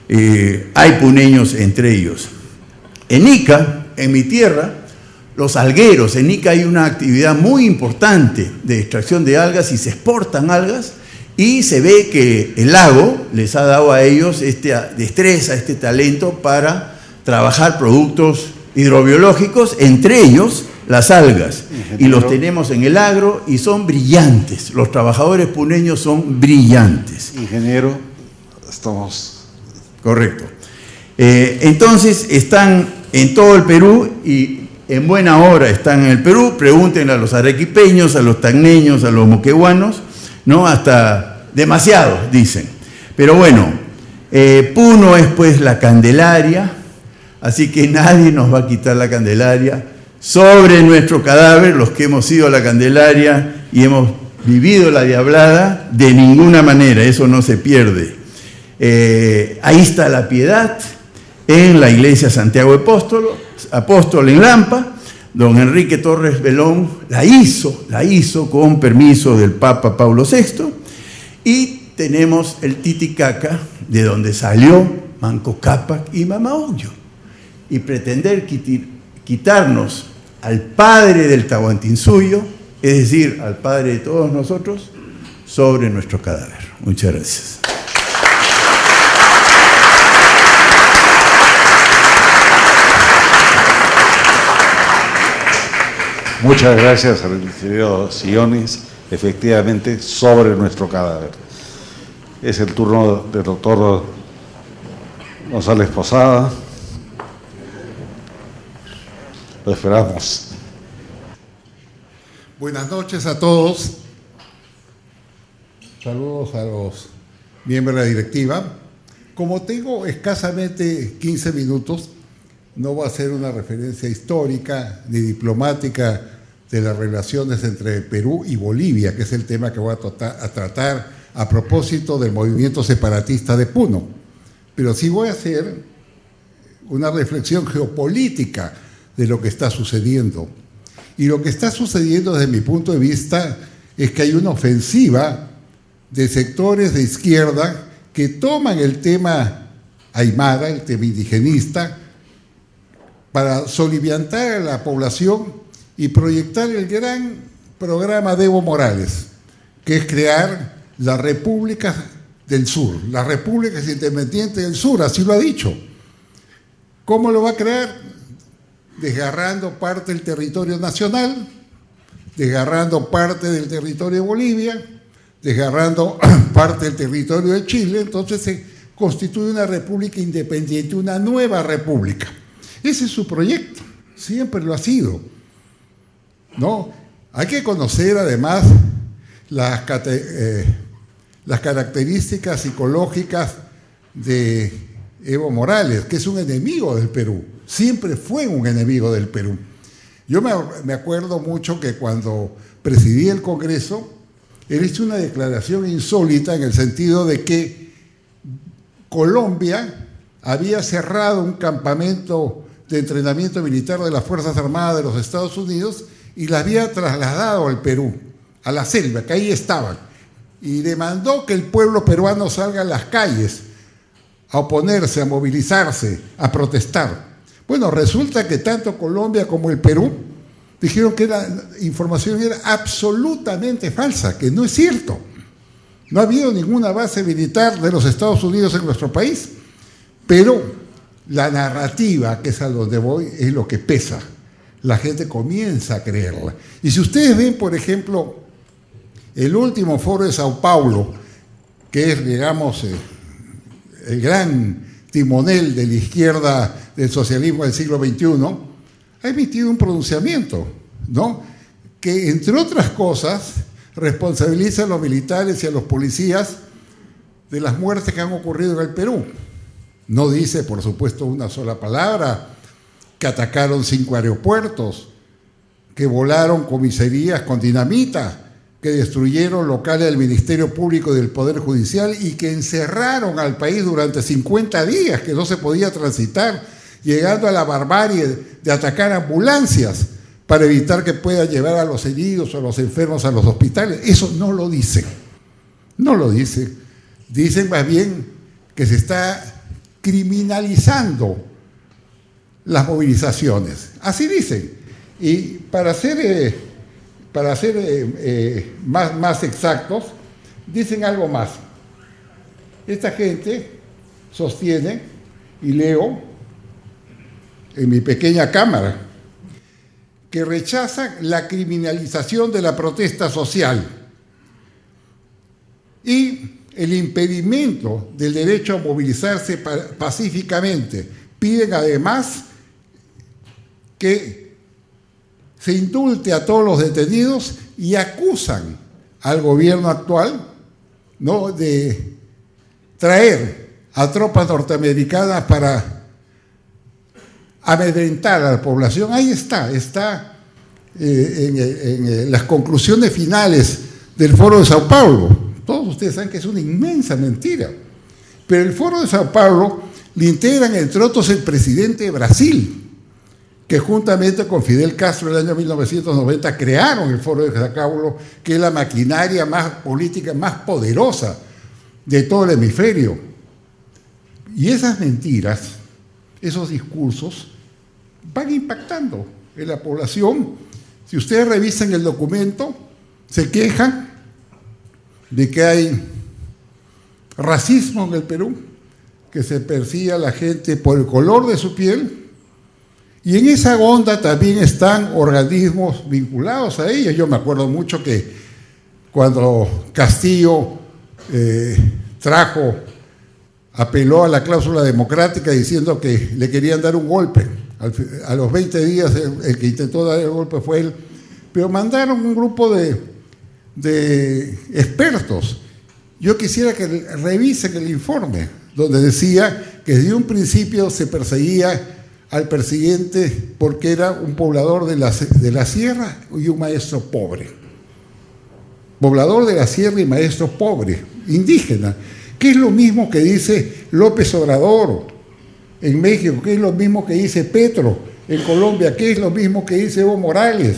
Speaker 3: hay puneños entre ellos. En Ica, en mi tierra, los algueros, en Ica hay una actividad muy importante de extracción de algas y se exportan algas, y se ve que el lago les ha dado a ellos esta destreza, este talento para trabajar productos hidrobiológicos, entre ellos las algas. Ingeniero. Y los tenemos en el agro y son brillantes. Los trabajadores puneños son brillantes.
Speaker 1: Ingeniero, estamos...
Speaker 3: Correcto. Entonces están en todo el Perú y en buena hora están en el Perú. Pregúntenle a los arequipeños, a los tacneños, a los moqueguanos, ¿no? Hasta demasiado, dicen. Pero bueno, Puno es pues la Candelaria, así que nadie nos va a quitar la Candelaria. Sobre nuestro cadáver, los que hemos ido a la Candelaria y hemos vivido la diablada, de ninguna manera, eso no se pierde. Ahí está la Piedad, en la iglesia Santiago Apóstol en Lampa. Don Enrique Torres Belón la hizo con permiso del Papa Pablo VI, y tenemos el Titicaca, de donde salió Manco Cápac y Mama Ocllo. Y pretender quitarnos al padre del Tahuantinsuyo, es decir, al padre de todos nosotros, sobre nuestro cadáver. Muchas gracias.
Speaker 1: Muchas gracias al ingeniero Sillones. efectivamente sobre nuestro cadáver. Es el turno del doctor González Posada. Lo esperamos.
Speaker 4: Buenas noches a todos. Saludos a los miembros de la directiva. Como tengo escasamente 15 minutos, no voy a hacer una referencia histórica ni diplomática de las relaciones entre Perú y Bolivia, que es el tema que voy a tratar a propósito del movimiento separatista de Puno. Pero sí voy a hacer una reflexión geopolítica de lo que está sucediendo. Y lo que está sucediendo desde mi punto de vista es que hay una ofensiva de sectores de izquierda que toman el tema aymara, el tema indigenista, para soliviantar a la población y proyectar el gran programa de Evo Morales, que es crear la República del Sur, las repúblicas independientes del sur, así lo ha dicho. ¿Cómo lo va a crear? Desgarrando parte del territorio nacional, desgarrando parte del territorio de Bolivia, desgarrando parte del territorio de Chile. Entonces se constituye una república independiente, una nueva república. Ese es su proyecto, siempre lo ha sido, ¿no? Hay que conocer además las características psicológicas de Evo Morales, que es un enemigo del Perú, siempre fue un enemigo del Perú. Yo me acuerdo mucho que cuando presidí el Congreso, él hizo una declaración insólita en el sentido de que Colombia había cerrado un campamento de entrenamiento militar de las Fuerzas Armadas de los Estados Unidos y la había trasladado al Perú, a la selva, que ahí estaban, y demandó que el pueblo peruano salga a las calles a oponerse, a movilizarse, a protestar. Bueno, resulta que tanto Colombia como el Perú dijeron que la información era absolutamente falsa, que no es cierto. No ha habido ninguna base militar de los Estados Unidos en nuestro país, pero la narrativa, que es a donde voy, es lo que pesa. La gente comienza a creerla. Y si ustedes ven, por ejemplo, el último foro de Sao Paulo, que es, digamos, el gran timonel de la izquierda del socialismo del siglo XXI, ha emitido un pronunciamiento, ¿no?, que, entre otras cosas, responsabiliza a los militares y a los policías de las muertes que han ocurrido en el Perú. No dice, por supuesto, una sola palabra, que atacaron 5 aeropuertos, que volaron comisarías con dinamita, que destruyeron locales del Ministerio Público y del Poder Judicial y que encerraron al país durante 50 días, que no se podía transitar, llegando a la barbarie de atacar ambulancias para evitar que puedan llevar a los heridos o a los enfermos a los hospitales. Eso no lo dicen. No lo dicen. Dicen más bien que se está criminalizando las movilizaciones. Así dicen. Y para ser más exactos, dicen algo más. Esta gente sostiene, y leo en mi pequeña cámara, que rechazan la criminalización de la protesta social y el impedimento del derecho a movilizarse pacíficamente. Piden además que se indulte a todos los detenidos y acusan al gobierno actual, ¿no?, de traer a tropas norteamericanas para amedrentar a la población. Ahí está en las conclusiones finales del Foro de Sao Paulo. Todos ustedes saben que es una inmensa mentira. Pero el Foro de Sao Paulo le integran, entre otros, el presidente de Brasil, que juntamente con Fidel Castro en el año 1990 crearon el Foro de Sao Paulo, que es la maquinaria más política, más poderosa de todo el hemisferio. Y esas mentiras, esos discursos, van impactando en la población. Si ustedes revisan el documento, se quejan de que hay racismo en el Perú, que se persigue a la gente por el color de su piel, y en esa onda también están organismos vinculados a ella. Yo me acuerdo mucho que cuando Castillo apeló a la cláusula democrática diciendo que le querían dar un golpe. A los 20 días el que intentó dar el golpe fue él, pero mandaron un grupo de expertos. Yo quisiera que revisen el informe, donde decía que desde un principio se perseguía al presidente porque era un poblador de la sierra y un maestro pobre. Poblador de la sierra y maestro pobre, indígena, que es lo mismo que dice López Obrador en México, que es lo mismo que dice Petro en Colombia, que es lo mismo que dice Evo Morales,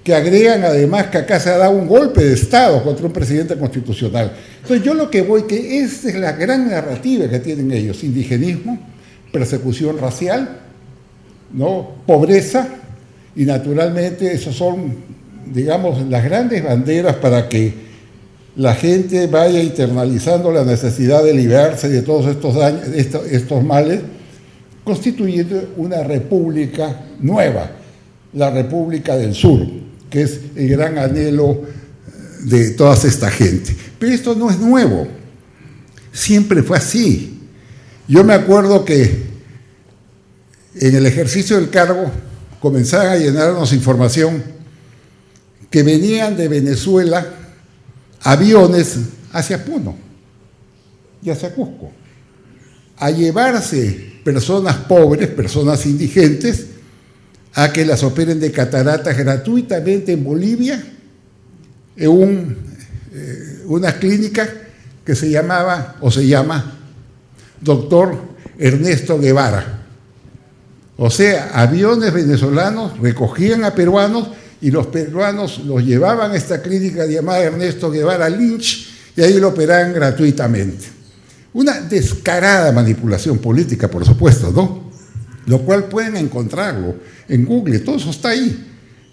Speaker 4: que agregan además que acá se ha dado un golpe de Estado contra un presidente constitucional. Entonces yo lo que voy, que esta es la gran narrativa que tienen ellos: indigenismo, persecución racial, ¿no?, pobreza, y naturalmente esos son, digamos, las grandes banderas para que la gente vaya internalizando la necesidad de liberarse de todos estos daños, estos males, constituyendo una república nueva, la República del Sur, que es el gran anhelo de toda esta gente. Pero esto no es nuevo, siempre fue así. Yo me acuerdo que en el ejercicio del cargo comenzaban a llenarnos información que venían de Venezuela aviones hacia Puno y hacia Cusco a llevarse personas pobres, personas indigentes, a que las operen de cataratas gratuitamente en Bolivia, en una clínica que se llamaba, o se llama, Doctor Ernesto Guevara. O sea, aviones venezolanos recogían a peruanos y los peruanos los llevaban a esta clínica llamada Ernesto Guevara Lynch y ahí lo operaban gratuitamente. Una descarada manipulación política, por supuesto, ¿no? Lo cual pueden encontrarlo en Google, todo eso está ahí.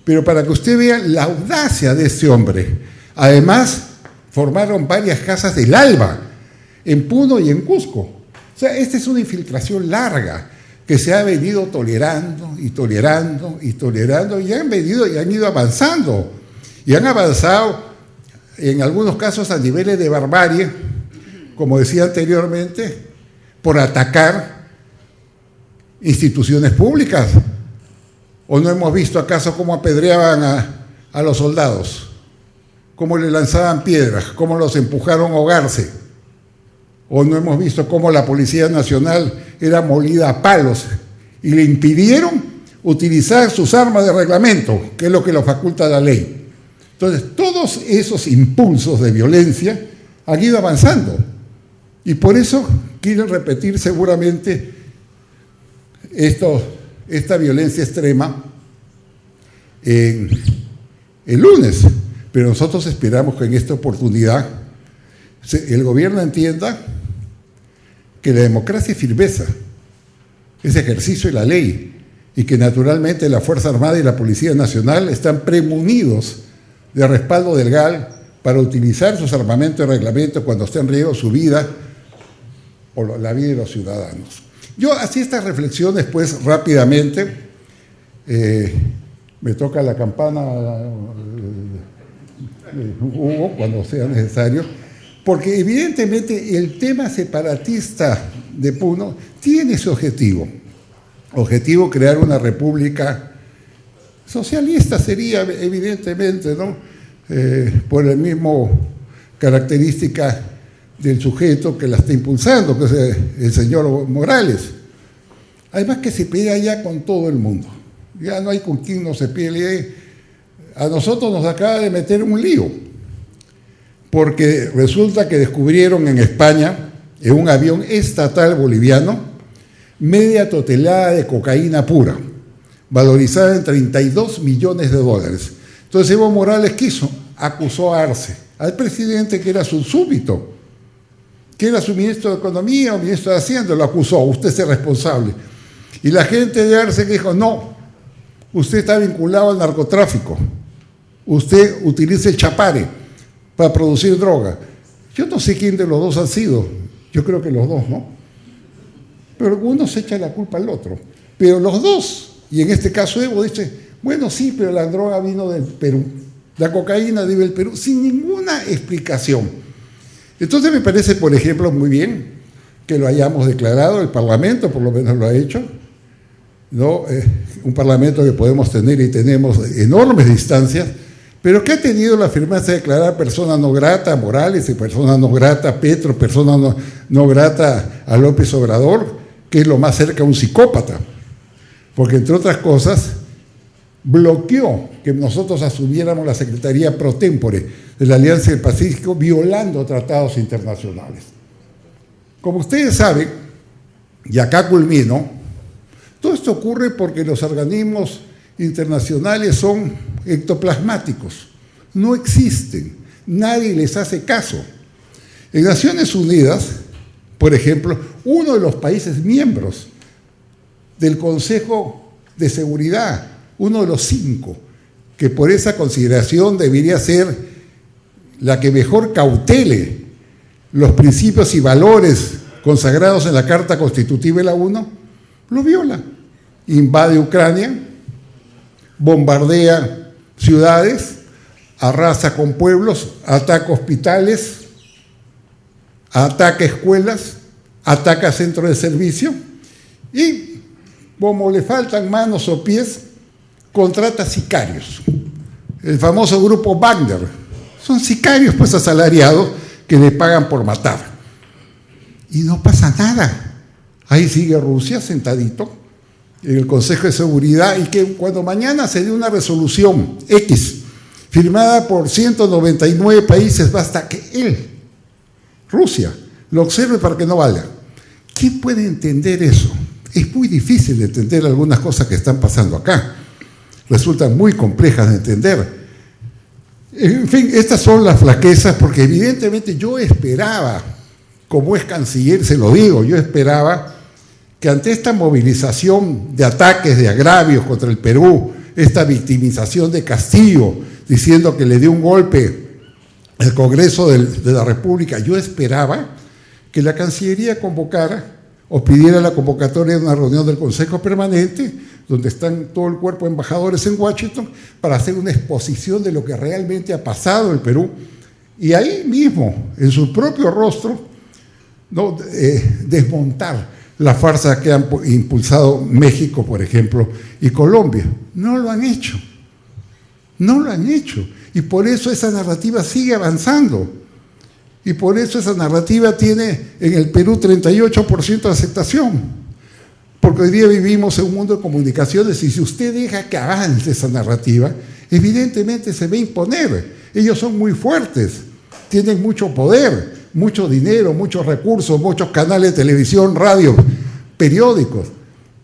Speaker 4: Pero para que usted vea la audacia de este hombre. Además, formaron varias casas del ALBA en Puno y en Cusco. O sea, esta es una infiltración larga que se ha venido tolerando y tolerando y tolerando, y han ido avanzando. Y han avanzado, en algunos casos, a niveles de barbarie, como decía anteriormente, por atacar instituciones públicas. ¿O no hemos visto acaso cómo apedreaban a los soldados? ¿Cómo le lanzaban piedras? ¿Cómo los empujaron a ahogarse? ¿O no hemos visto cómo la Policía Nacional era molida a palos y le impidieron utilizar sus armas de reglamento, que es lo que lo faculta la ley? Entonces, todos esos impulsos de violencia han ido avanzando. Y por eso quieren repetir seguramente esta violencia extrema el lunes. Pero nosotros esperamos que en esta oportunidad el gobierno entienda que la democracia es firmeza, es ejercicio de la ley, y que naturalmente la Fuerza Armada y la Policía Nacional están premunidos de respaldo del GAL para utilizar sus armamentos de reglamento cuando esté en riesgo su vida o la vida de los ciudadanos. Yo hacía estas reflexiones, pues, rápidamente. Me toca la campana, Hugo, cuando sea necesario, porque evidentemente el tema separatista de Puno tiene ese objetivo. Objetivo crear una república socialista sería, evidentemente, ¿no? Por la misma característica del sujeto que la está impulsando, que es el señor Morales. Además que se pelea ya con todo el mundo. Ya no hay con quien no se pelee. A nosotros nos acaba de meter un lío, porque resulta que descubrieron en España, en un avión estatal boliviano, media tonelada de cocaína pura, valorizada en $32 millones. Entonces Evo Morales acusó a Arce, al presidente que era su súbdito, que era su ministro de Economía o ministro de Hacienda, lo acusó: usted es el responsable. Y la gente de Arce dijo: no, usted está vinculado al narcotráfico, usted utiliza el chapare para producir droga. Yo no sé quién de los dos han sido, yo creo que los dos, ¿no? Pero uno se echa la culpa al otro. Pero los dos, y en este caso Evo dice: bueno, sí, pero la droga vino del Perú. La cocaína vive el Perú sin ninguna explicación. Entonces me parece, por ejemplo, muy bien que lo hayamos declarado, el Parlamento por lo menos lo ha hecho, ¿no? Un Parlamento que podemos tener y tenemos enormes distancias, pero que ha tenido la firmeza de declarar persona no grata a Morales y persona no grata a Petro, persona no grata a López Obrador, que es lo más cerca a un psicópata, porque entre otras cosas bloqueó que nosotros asumiéramos la Secretaría pro tempore de la Alianza del Pacífico, violando tratados internacionales. Como ustedes saben, y acá culmino, todo esto ocurre porque los organismos internacionales son ectoplasmáticos, no existen, nadie les hace caso. En Naciones Unidas, por ejemplo, uno de los países miembros del Consejo de Seguridad, uno de los 5, que por esa consideración debería ser la que mejor cautele los principios y valores consagrados en la Carta Constitutiva de la ONU, lo viola. Invade Ucrania, bombardea ciudades, arrasa con pueblos, ataca hospitales, ataca escuelas, ataca centros de servicio y, como le faltan manos o pies, contrata sicarios. El famoso grupo Wagner. Son sicarios pues asalariados que le pagan por matar. Y no pasa nada. Ahí sigue Rusia sentadito en el Consejo de Seguridad y que cuando mañana se dé una resolución X firmada por 199 países, basta que él, Rusia, lo observe para que no valga. ¿Quién puede entender eso? Es muy difícil de entender algunas cosas que están pasando acá. Resultan muy complejas de entender. En fin, estas son las flaquezas, porque evidentemente yo esperaba, como es canciller, se lo digo, yo esperaba que ante esta movilización de ataques, de agravios contra el Perú, esta victimización de Castillo, diciendo que le dio un golpe al Congreso de la República, yo esperaba que la Cancillería convocara o pidiera la convocatoria de una reunión del Consejo Permanente, donde están todo el cuerpo de embajadores en Washington, para hacer una exposición de lo que realmente ha pasado en el Perú, y ahí mismo, en su propio rostro, ¿no? Desmontar la farsa que han impulsado México, por ejemplo, y Colombia. No lo han hecho. No lo han hecho. Y por eso esa narrativa sigue avanzando. Y por eso esa narrativa tiene en el Perú 38% de aceptación. Porque hoy día vivimos en un mundo de comunicaciones y si usted deja que avance esa narrativa, evidentemente se va a imponer. Ellos son muy fuertes, tienen mucho poder, mucho dinero, muchos recursos, muchos canales de televisión, radio, periódicos.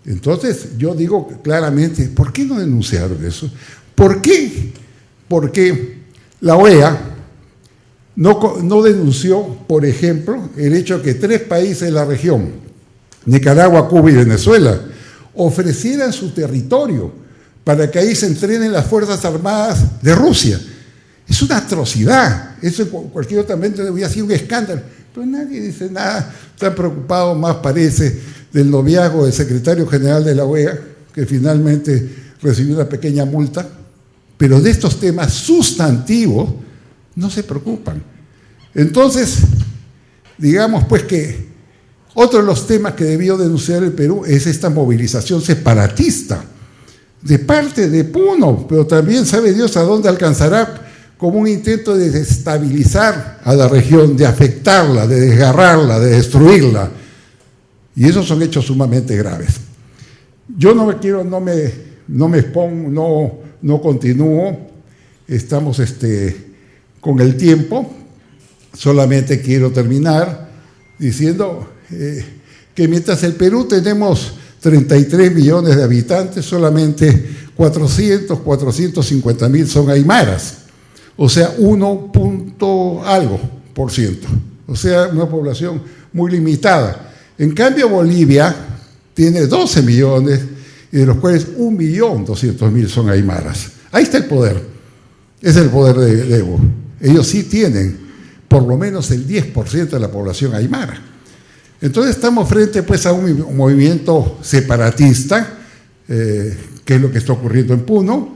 Speaker 4: Entonces yo digo claramente, ¿por qué no denunciaron eso? ¿Por qué? Porque la OEA no denunció, por ejemplo, el hecho de que 3 países de la región, Nicaragua, Cuba y Venezuela, ofrecieran su territorio para que ahí se entrenen las Fuerzas Armadas de Rusia. Es una atrocidad. Eso en cualquier otro momento hubiera sido un escándalo. Pero nadie dice nada. Están preocupados más, parece, del noviazgo del secretario general de la OEA, que finalmente recibió una pequeña multa. Pero de estos temas sustantivos no se preocupan. Entonces, digamos pues que otro de los temas que debió denunciar el Perú es esta movilización separatista de parte de Puno, pero también sabe Dios a dónde alcanzará, como un intento de desestabilizar a la región, de afectarla, de desgarrarla, de destruirla. Y esos son hechos sumamente graves. Yo no me expongo, no continúo, estamos con el tiempo, solamente quiero terminar diciendo que mientras en el Perú tenemos 33 millones de habitantes, solamente 450.000 son aymaras, o sea, 1 punto algo por ciento, o sea, una población muy limitada. En cambio, Bolivia tiene 12 millones, y de los cuales 1.200.000 son aymaras. Ahí está el poder, es el poder de Evo. Ellos sí tienen por lo menos el 10% de la población aymara. Entonces estamos frente pues a un movimiento separatista, que es lo que está ocurriendo en Puno,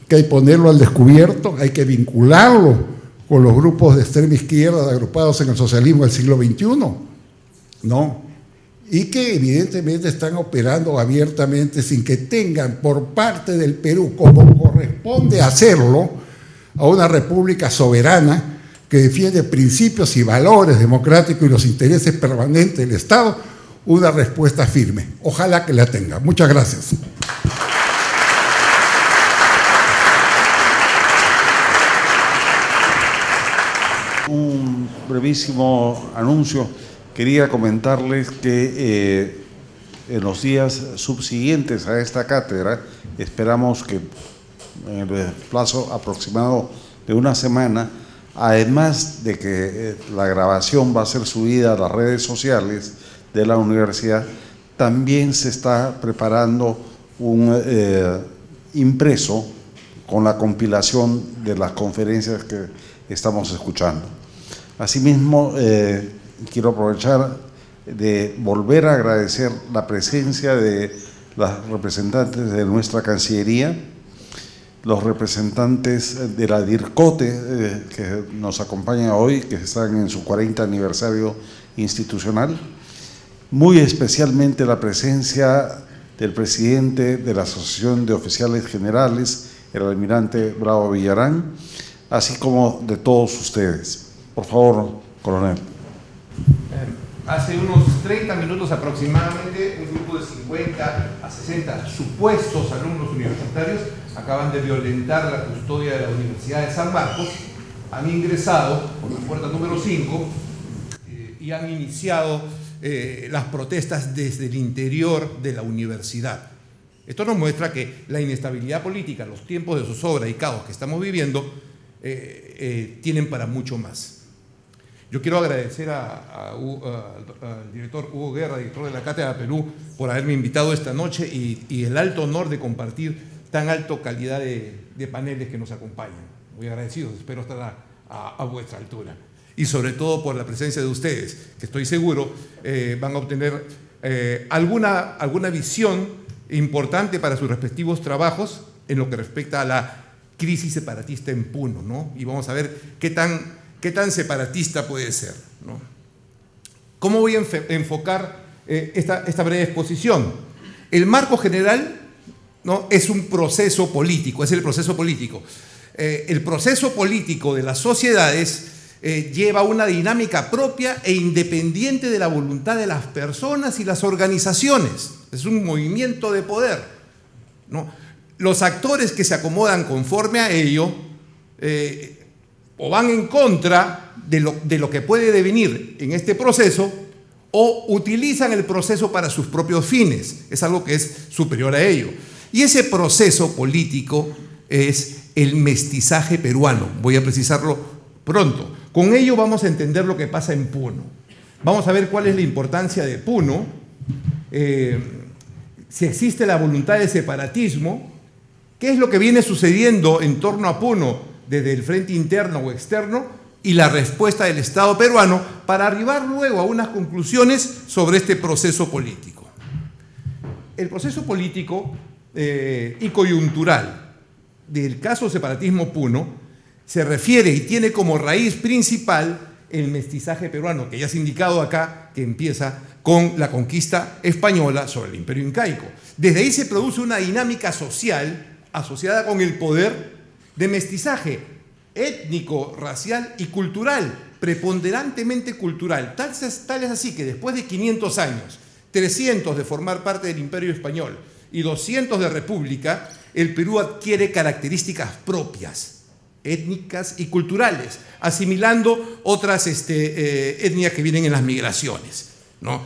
Speaker 4: que hay que ponerlo al descubierto, hay que vincularlo con los grupos de extrema izquierda agrupados en el socialismo del siglo XXI, ¿no? Y que evidentemente están operando abiertamente sin que tengan por parte del Perú, como corresponde hacerlo, a una república soberana que defiende principios y valores democráticos y los intereses permanentes del Estado, una respuesta firme. Ojalá que la tenga. Muchas gracias.
Speaker 1: Un brevísimo anuncio. Quería comentarles que en los días subsiguientes a esta cátedra, esperamos que en el plazo aproximado de una semana, además de que la grabación va a ser subida a las redes sociales de la universidad, también se está preparando un impreso con la compilación de las conferencias que estamos escuchando. Asimismo, quiero aprovechar de volver a agradecer la presencia de las representantes de nuestra Cancillería, los representantes de la DIRCOTE que nos acompañan hoy, que están en su 40 aniversario institucional, muy especialmente la presencia del presidente de la Asociación de Oficiales Generales, el almirante Bravo Villarán, así como de todos ustedes. Por favor, coronel.
Speaker 5: Hace unos 30 minutos aproximadamente, un grupo de 50 a 60 supuestos alumnos universitarios acaban de violentar la custodia de la Universidad de San Marcos, han ingresado por la puerta número 5 y han iniciado las protestas desde el interior de la universidad. Esto nos muestra que la inestabilidad política, los tiempos de zozobra y caos que estamos viviendo, tienen para mucho más. Yo quiero agradecer al director Hugo Guerra, director de la Cátedra Perú, por haberme invitado esta noche y el alto honor de compartir tan alta calidad de paneles que nos acompañan. Muy agradecidos, espero estar a vuestra altura. Y sobre todo por la presencia de ustedes, que estoy seguro van a obtener alguna visión importante para sus respectivos trabajos en lo que respecta a la crisis separatista en Puno, ¿no? Y vamos a ver qué tan separatista puede ser, ¿no? ¿Cómo voy a enfocar esta breve exposición? El marco general, ¿no?, es un proceso político, es el proceso político. El proceso político de las sociedades lleva una dinámica propia e independiente de la voluntad de las personas y las organizaciones. Es un movimiento de poder, ¿no? Los actores que se acomodan conforme a ello o van en contra de lo que puede devenir en este proceso o utilizan el proceso para sus propios fines. Es algo que es superior a ello. Y ese proceso político es el mestizaje peruano. Voy a precisarlo pronto. Con ello vamos a entender lo que pasa en Puno. Vamos a ver cuál es la importancia de Puno, si existe la voluntad de separatismo, qué es lo que viene sucediendo en torno a Puno desde el frente interno o externo y la respuesta del Estado peruano para arribar luego a unas conclusiones sobre este proceso político. El proceso político y coyuntural del caso separatismo Puno se refiere y tiene como raíz principal el mestizaje peruano, que ya se ha indicado acá, que empieza con la conquista española sobre el imperio incaico. Desde ahí se produce una dinámica social asociada con el poder de mestizaje étnico, racial y cultural, preponderantemente cultural. Tal es así que después de 500 años, 300 de formar parte del imperio español y 200 de república, el Perú adquiere características propias, étnicas y culturales, asimilando otras etnias que vienen en las migraciones, ¿no?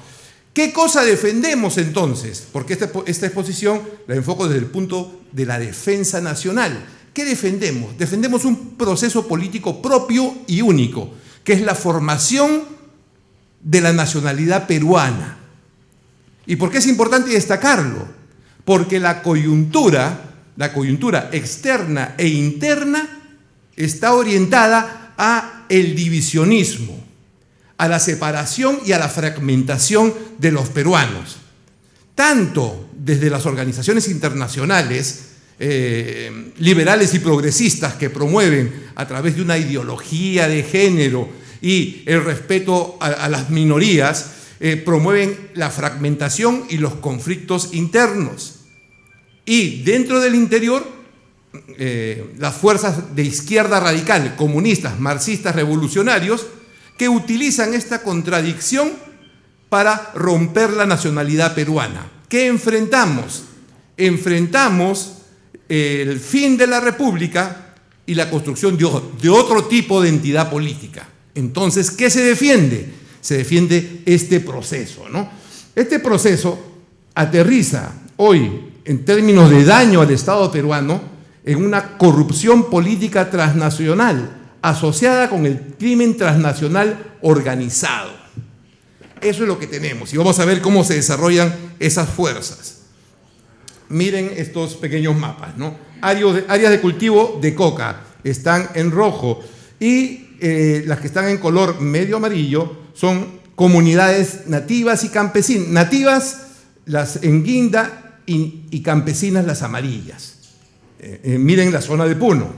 Speaker 5: ¿Qué cosa defendemos entonces? Porque esta exposición la enfoco desde el punto de la defensa nacional. ¿Qué defendemos? Defendemos un proceso político propio y único, que es la formación de la nacionalidad peruana. ¿Y por qué es importante destacarlo? Porque la coyuntura externa e interna está orientada a el divisionismo, a la separación y a la fragmentación de los peruanos. Tanto desde las organizaciones internacionales, liberales y progresistas que promueven a través de una ideología de género y el respeto a las minorías, promueven la fragmentación y los conflictos internos. Y dentro del interior, las fuerzas de izquierda radical, comunistas, marxistas, revolucionarios, que utilizan esta contradicción para romper la nacionalidad peruana. ¿Qué enfrentamos? Enfrentamos el fin de la República y la construcción de otro tipo de entidad política. Entonces, ¿qué se defiende? Se defiende este proceso, ¿no? Este proceso aterriza hoy, en términos de daño al Estado peruano, en una corrupción política transnacional asociada con el crimen transnacional organizado. Eso es lo que tenemos y vamos a ver cómo se desarrollan esas fuerzas. Miren estos pequeños mapas, ¿no? Áreas de cultivo de coca están en rojo y las que están en color medio amarillo son comunidades nativas y campesinas. Nativas las en guinda y campesinas las amarillas. Miren la zona de Puno.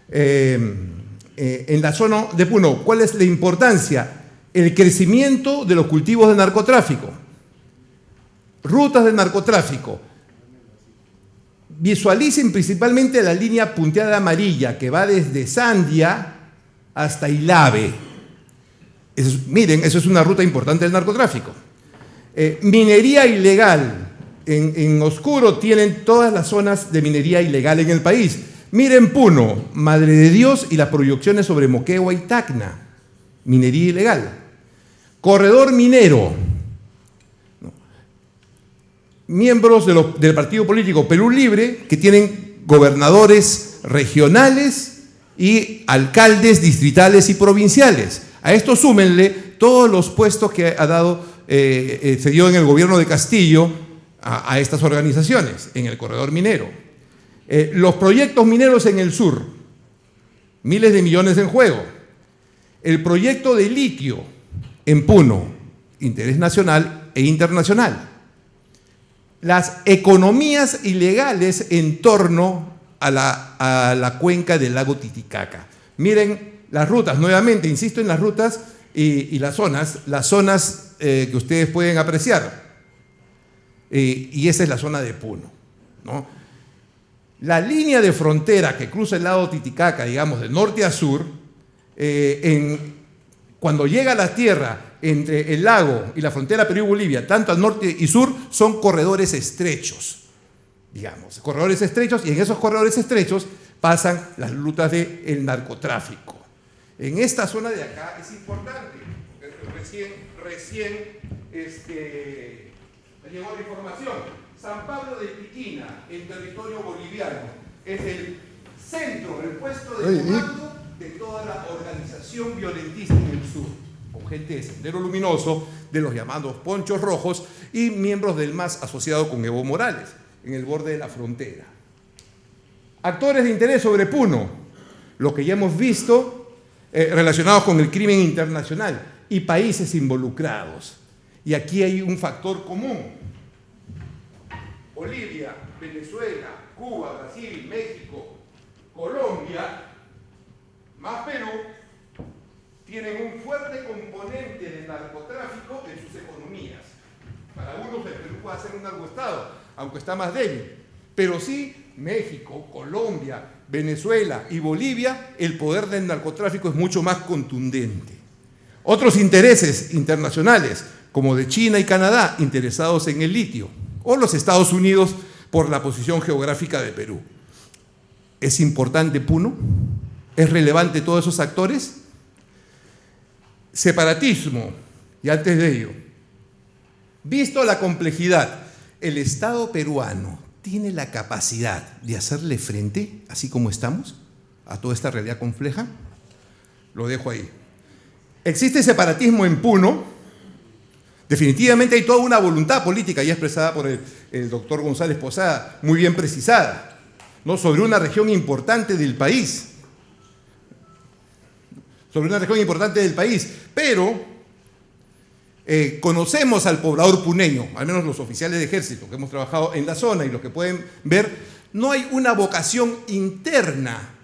Speaker 5: En la zona de Puno, ¿cuál es la importancia? El crecimiento de los cultivos de narcotráfico, rutas de narcotráfico. Visualicen principalmente la línea punteada amarilla que va desde Sandia hasta Ilave. Miren, eso es una ruta importante del narcotráfico. Minería ilegal. En oscuro tienen todas las zonas de minería ilegal en el país. Miren Puno, Madre de Dios y las proyecciones sobre Moquegua y Tacna. Minería ilegal. Corredor minero. Miembros del partido político Perú Libre que tienen gobernadores regionales y alcaldes distritales y provinciales. A esto súmenle todos los puestos que ha dado, se dio en el gobierno de Castillo a estas organizaciones en el corredor minero. Los proyectos mineros en el sur, miles de millones en juego. El proyecto de litio en Puno, interés nacional e internacional. Las economías ilegales en torno a la cuenca del lago Titicaca. Miren las rutas, nuevamente, insisto en las rutas y las zonas que ustedes pueden apreciar. Y esa es la zona de Puno, ¿no? La línea de frontera que cruza el lago Titicaca, digamos, de norte a sur, cuando llega a la tierra entre el lago y la frontera Perú y Bolivia, tanto al norte y sur, son corredores estrechos, digamos, corredores estrechos, y en esos corredores estrechos pasan las rutas del narcotráfico. En esta zona de acá es importante, recién llegó la información. San Pablo de Piquina, en territorio boliviano, es el centro, el puesto de comando de toda la organización violentista en el sur, con gente de Sendero Luminoso, de los llamados Ponchos Rojos y miembros del MAS asociado con Evo Morales, en el borde de la frontera. Actores de interés sobre Puno, lo que ya hemos visto relacionados con el crimen internacional y países involucrados. Y aquí hay un factor común. Bolivia, Venezuela, Cuba, Brasil, México, Colombia, más Perú, tienen un fuerte componente de narcotráfico en sus economías. Para unos el Perú puede ser un narcoestado, aunque está más débil, pero sí México, Colombia, Venezuela y Bolivia, el poder del narcotráfico es mucho más contundente. Otros intereses internacionales, como de China y Canadá, interesados en el litio, o los Estados Unidos por la posición geográfica de Perú. ¿Es importante Puno? ¿Es relevante todos esos actores? Separatismo, y antes de ello, visto la complejidad, ¿el Estado peruano tiene la capacidad de hacerle frente, así como estamos, a toda esta realidad compleja? Lo dejo ahí. ¿Existe separatismo en Puno? Definitivamente hay toda una voluntad política ya expresada por el doctor González Posada, muy bien precisada, ¿no? Sobre una región importante del país. Pero conocemos al poblador puneño, al menos los oficiales de ejército que hemos trabajado en la zona y los que pueden ver, No hay una vocación interna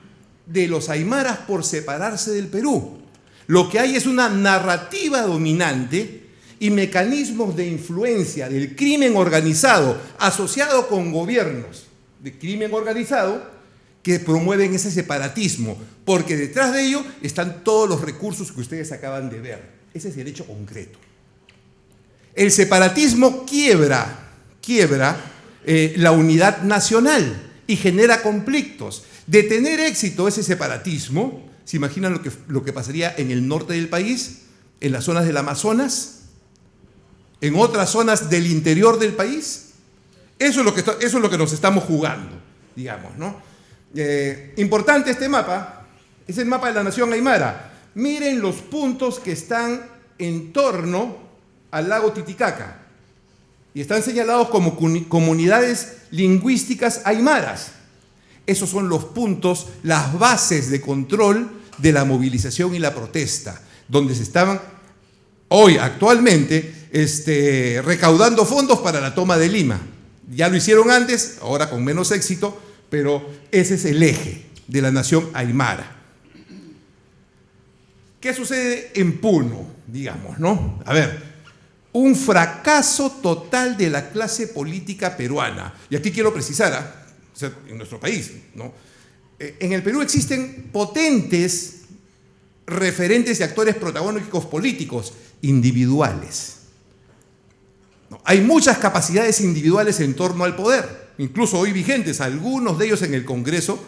Speaker 5: de los aymaras por separarse del Perú. Lo que hay es una narrativa dominante y mecanismos de influencia del crimen organizado asociado con gobiernos de crimen organizado que promueven ese separatismo, porque detrás de ello están todos los recursos que ustedes acaban de ver. Ese es el hecho concreto. El separatismo quiebra la unidad nacional y genera conflictos. De tener éxito ese separatismo, ¿se imaginan lo que pasaría en el norte del país, en las zonas del Amazonas, en otras zonas del interior del país? Eso es lo que nos estamos jugando, digamos, ¿no? Importante este mapa, es el mapa de la nación aymara. Miren los puntos que están en torno al lago Titicaca y están señalados como comunidades lingüísticas aymaras. Esos son los puntos, las bases de control de la movilización y la protesta, donde se estaban hoy, actualmente, recaudando fondos para la toma de Lima. Ya lo hicieron antes, ahora con menos éxito, pero ese es el eje de la nación aymara. ¿Qué sucede en Puno, digamos, no? A ver, un fracaso total de la clase política peruana. Y aquí quiero precisar, o sea, en nuestro país, ¿no? En el Perú existen potentes referentes y actores protagónicos políticos individuales. ¿No? Hay muchas capacidades individuales en torno al poder, incluso hoy vigentes, algunos de ellos en el Congreso,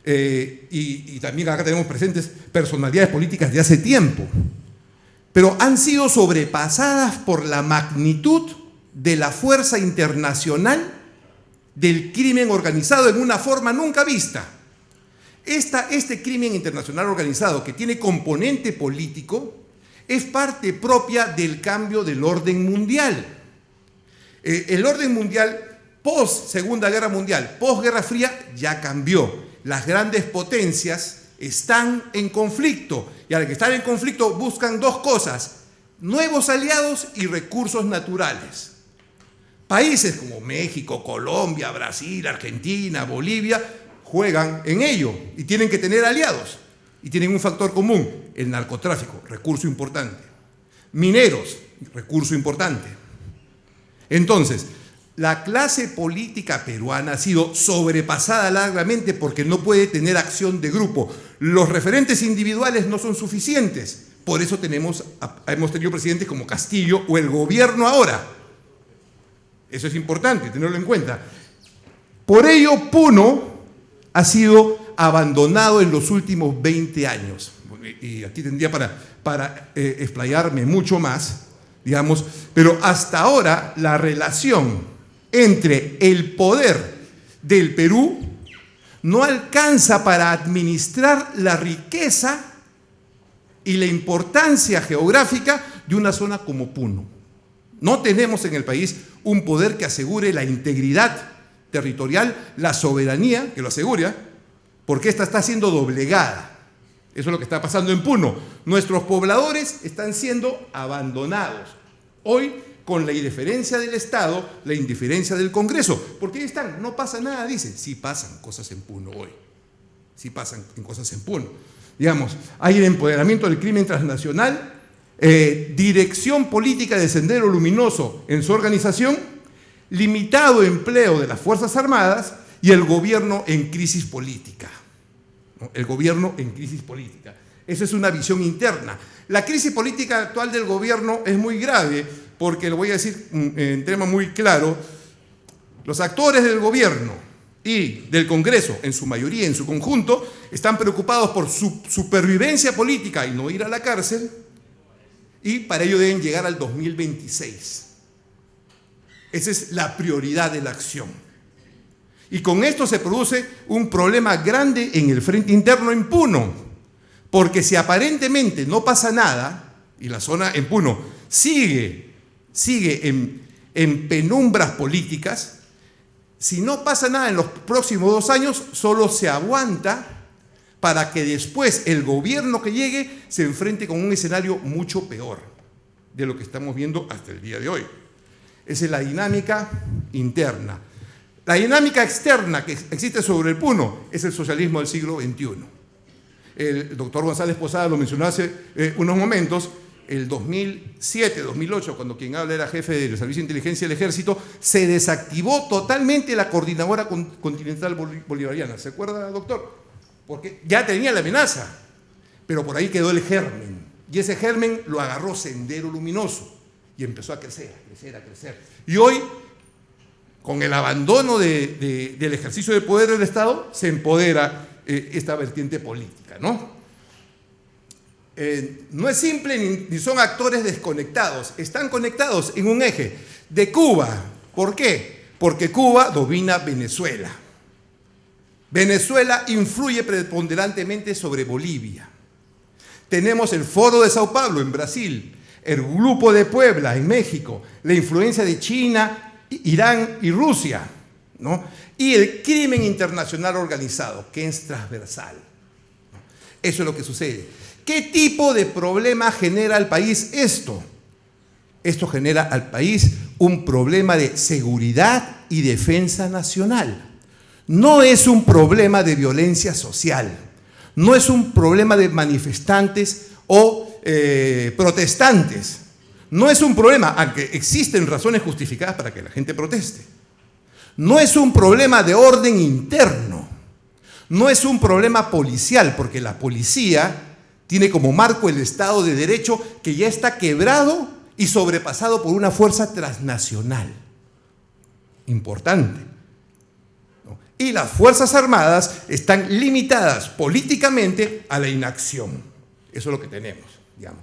Speaker 5: y también acá tenemos presentes personalidades políticas de hace tiempo, pero han sido sobrepasadas por la magnitud de la fuerza internacional del crimen organizado en una forma nunca vista. Este crimen internacional organizado, que tiene componente político, es parte propia del cambio del orden mundial. El orden mundial post Segunda Guerra Mundial, post Guerra Fría, ya cambió. Las grandes potencias están en conflicto, y al que están en conflicto buscan dos cosas: nuevos aliados y recursos naturales. Países como México, Colombia, Brasil, Argentina, Bolivia juegan en ello y tienen que tener aliados y tienen un factor común: el narcotráfico, recurso importante; mineros, recurso importante. Entonces, la clase política peruana ha sido sobrepasada largamente porque no puede tener acción de grupo. Los referentes individuales no son suficientes. Por eso hemos tenido presidentes como Castillo o el gobierno ahora. Eso es importante tenerlo en cuenta. Por ello, Puno ha sido abandonado en los últimos 20 años. Y aquí tendría para explayarme mucho más, digamos, pero hasta ahora la relación entre el poder del Perú no alcanza para administrar la riqueza y la importancia geográfica de una zona como Puno. No tenemos en el país un poder que asegure la integridad territorial, la soberanía, que lo asegure, porque esta está siendo doblegada. Eso es lo que está pasando en Puno. Nuestros pobladores están siendo abandonados. Hoy, con la indiferencia del Estado, la indiferencia del Congreso. Porque ahí están, no pasa nada, dice. Sí pasan cosas en Puno hoy. Sí pasan cosas en Puno. Digamos, hay el empoderamiento del crimen transnacional, dirección política de Sendero Luminoso en su organización, limitado empleo de las Fuerzas Armadas y el gobierno en crisis política. ¿No? El gobierno en crisis política. Esa es una visión interna. La crisis política actual del gobierno es muy grave porque, lo voy a decir en tema muy claro, los actores del gobierno y del Congreso, en su mayoría, en su conjunto, están preocupados por su supervivencia política y no ir a la cárcel, y para ello deben llegar al 2026. Esa es la prioridad de la acción. Y con esto se produce un problema grande en el frente interno en Puno, porque si aparentemente no pasa nada, y la zona en Puno sigue en penumbras políticas, si no pasa nada en los próximos 2 años, solo se aguanta para que después el gobierno que llegue se enfrente con un escenario mucho peor de lo que estamos viendo hasta el día de hoy. Esa es la dinámica interna. La dinámica externa que existe sobre el Puno es el socialismo del siglo XXI. El doctor González Posada lo mencionó hace unos momentos. El 2007, 2008, cuando quien habla era jefe del Servicio de Inteligencia del Ejército, se desactivó totalmente la Coordinadora Continental Bolivariana. ¿Se acuerda, doctor? Porque ya tenía la amenaza, pero por ahí quedó el germen. Y ese germen lo agarró Sendero Luminoso y empezó a crecer, a crecer, a crecer. Y hoy, con el abandono del ejercicio de poder del Estado, se empodera esta vertiente política, ¿no? No es simple ni son actores desconectados, están conectados en un eje de Cuba. ¿Por qué? Porque Cuba domina Venezuela. Venezuela influye preponderantemente sobre Bolivia. Tenemos el Foro de Sao Paulo en Brasil, el Grupo de Puebla en México, la influencia de China, Irán y Rusia, ¿no? Y el crimen internacional organizado, que es transversal. Eso es lo que sucede. ¿Qué tipo de problema genera al país esto? Esto genera al país un problema de seguridad y defensa nacional. No es un problema de violencia social, no es un problema de manifestantes o protestantes, no es un problema, aunque existen razones justificadas para que la gente proteste, no es un problema de orden interno, no es un problema policial, porque la policía tiene como marco el Estado de Derecho que ya está quebrado y sobrepasado por una fuerza transnacional. Importante. ¿No? Y las Fuerzas Armadas están limitadas políticamente a la inacción. Eso es lo que tenemos, digamos.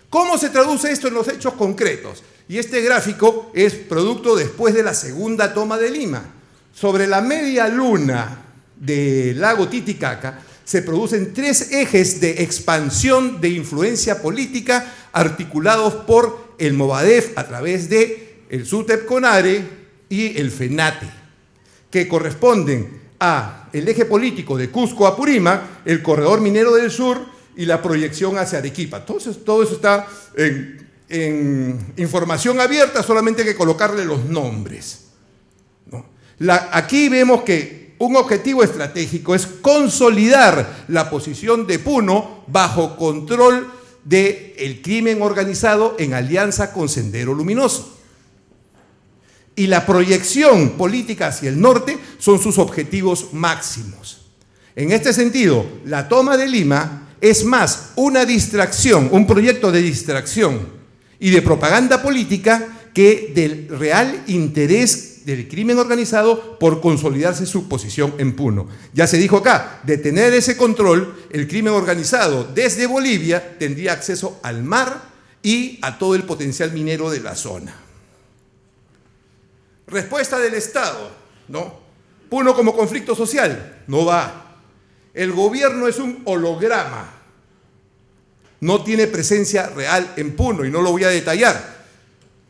Speaker 5: ¿Cómo se traduce esto en los hechos concretos? Y este gráfico es producto después de la segunda toma de Lima. Sobre la media luna del lago Titicaca, se producen 3 ejes de expansión de influencia política articulados por el Movadef a través de el SUTEP CONARE y el FENATE, que corresponden a el eje político de Cusco a Purima, el corredor minero del sur y la proyección hacia Arequipa. Entonces, todo eso está en información abierta, solamente hay que colocarle los nombres, ¿no? Aquí vemos que un objetivo estratégico es consolidar la posición de Puno bajo control del crimen organizado en alianza con Sendero Luminoso. Y la proyección política hacia el norte son sus objetivos máximos. En este sentido, la toma de Lima es más una distracción, un proyecto de distracción y de propaganda política que del real interés del crimen organizado por consolidarse su posición en Puno. Ya se dijo acá, de tener ese control, el crimen organizado desde Bolivia tendría acceso al mar y a todo el potencial minero de la zona. Respuesta del Estado, ¿no? Puno como conflicto social, no va. El gobierno es un holograma, no tiene presencia real en Puno y no lo voy a detallar.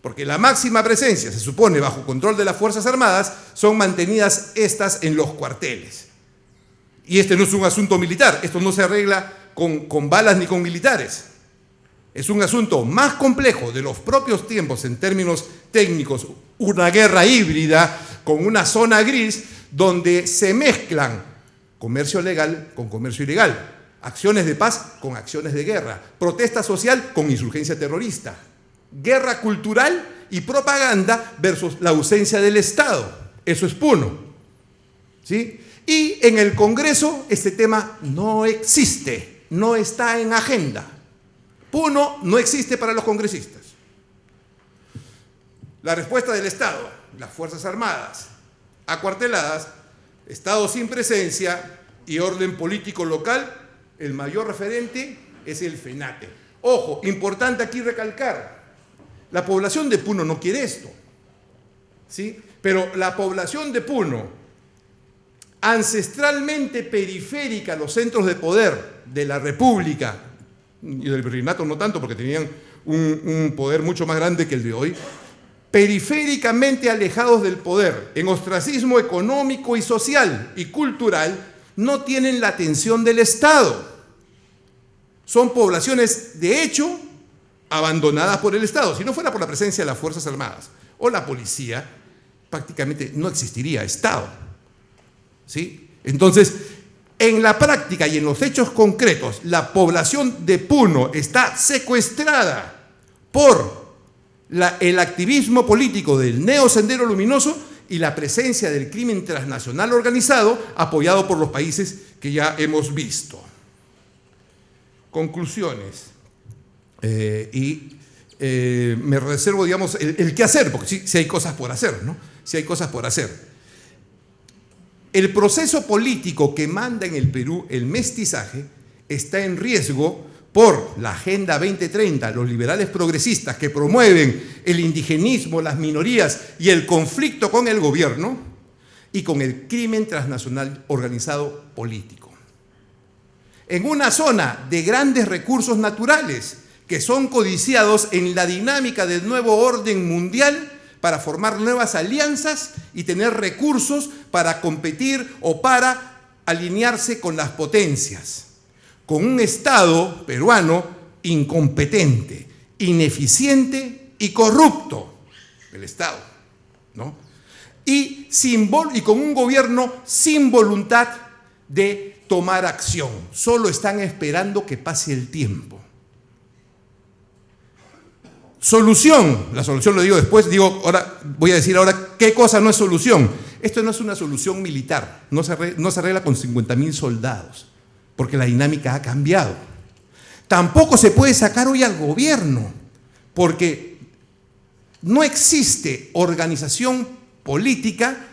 Speaker 5: Porque la máxima presencia, se supone, bajo control de las Fuerzas Armadas, son mantenidas estas en los cuarteles. Y este no es un asunto militar, esto no se arregla con balas ni con militares. Es un asunto más complejo de los propios tiempos en términos técnicos, una guerra híbrida con una zona gris donde se mezclan comercio legal con comercio ilegal, acciones de paz con acciones de guerra, protesta social con insurgencia terrorista, guerra cultural y propaganda versus la ausencia del Estado. Eso es Puno, ¿sí? Y en el Congreso este tema no existe, no está en agenda. Puno no existe para los congresistas. La respuesta del Estado, las Fuerzas Armadas, acuarteladas, Estado sin presencia y orden político local, el mayor referente es el FENATE. Ojo, importante aquí recalcar, la población de Puno no quiere esto, ¿sí? Pero la población de Puno, ancestralmente periférica a los centros de poder de la República, y del virreinato no tanto porque tenían un poder mucho más grande que el de hoy, periféricamente alejados del poder, en ostracismo económico y social y cultural, no tienen la atención del Estado. Son poblaciones, de hecho, abandonadas por el Estado. Si no fuera por la presencia de las Fuerzas Armadas o la policía, prácticamente no existiría Estado, ¿sí? Entonces, en la práctica y en los hechos concretos, la población de Puno está secuestrada por el activismo político del Neo Sendero Luminoso y la presencia del crimen transnacional organizado apoyado por los países que ya hemos visto. Conclusiones. Me reservo, digamos, el qué hacer, porque sí hay cosas por hacer, ¿no? Sí hay cosas por hacer. El proceso político que manda en el Perú el mestizaje está en riesgo por la Agenda 2030, los liberales progresistas que promueven el indigenismo, las minorías y el conflicto con el gobierno y con el crimen transnacional organizado político. En una zona de grandes recursos naturales que son codiciados en la dinámica del nuevo orden mundial para formar nuevas alianzas y tener recursos para competir o para alinearse con las potencias, con un Estado peruano incompetente, ineficiente y corrupto, el Estado, ¿no? Y con un gobierno sin voluntad de tomar acción, solo están esperando que pase el tiempo. Solución, la solución lo digo después, voy a decir ahora qué cosa no es solución. Esto no es una solución militar, no se arregla con 50.000 soldados, porque la dinámica ha cambiado. Tampoco se puede sacar hoy al gobierno, porque no existe organización política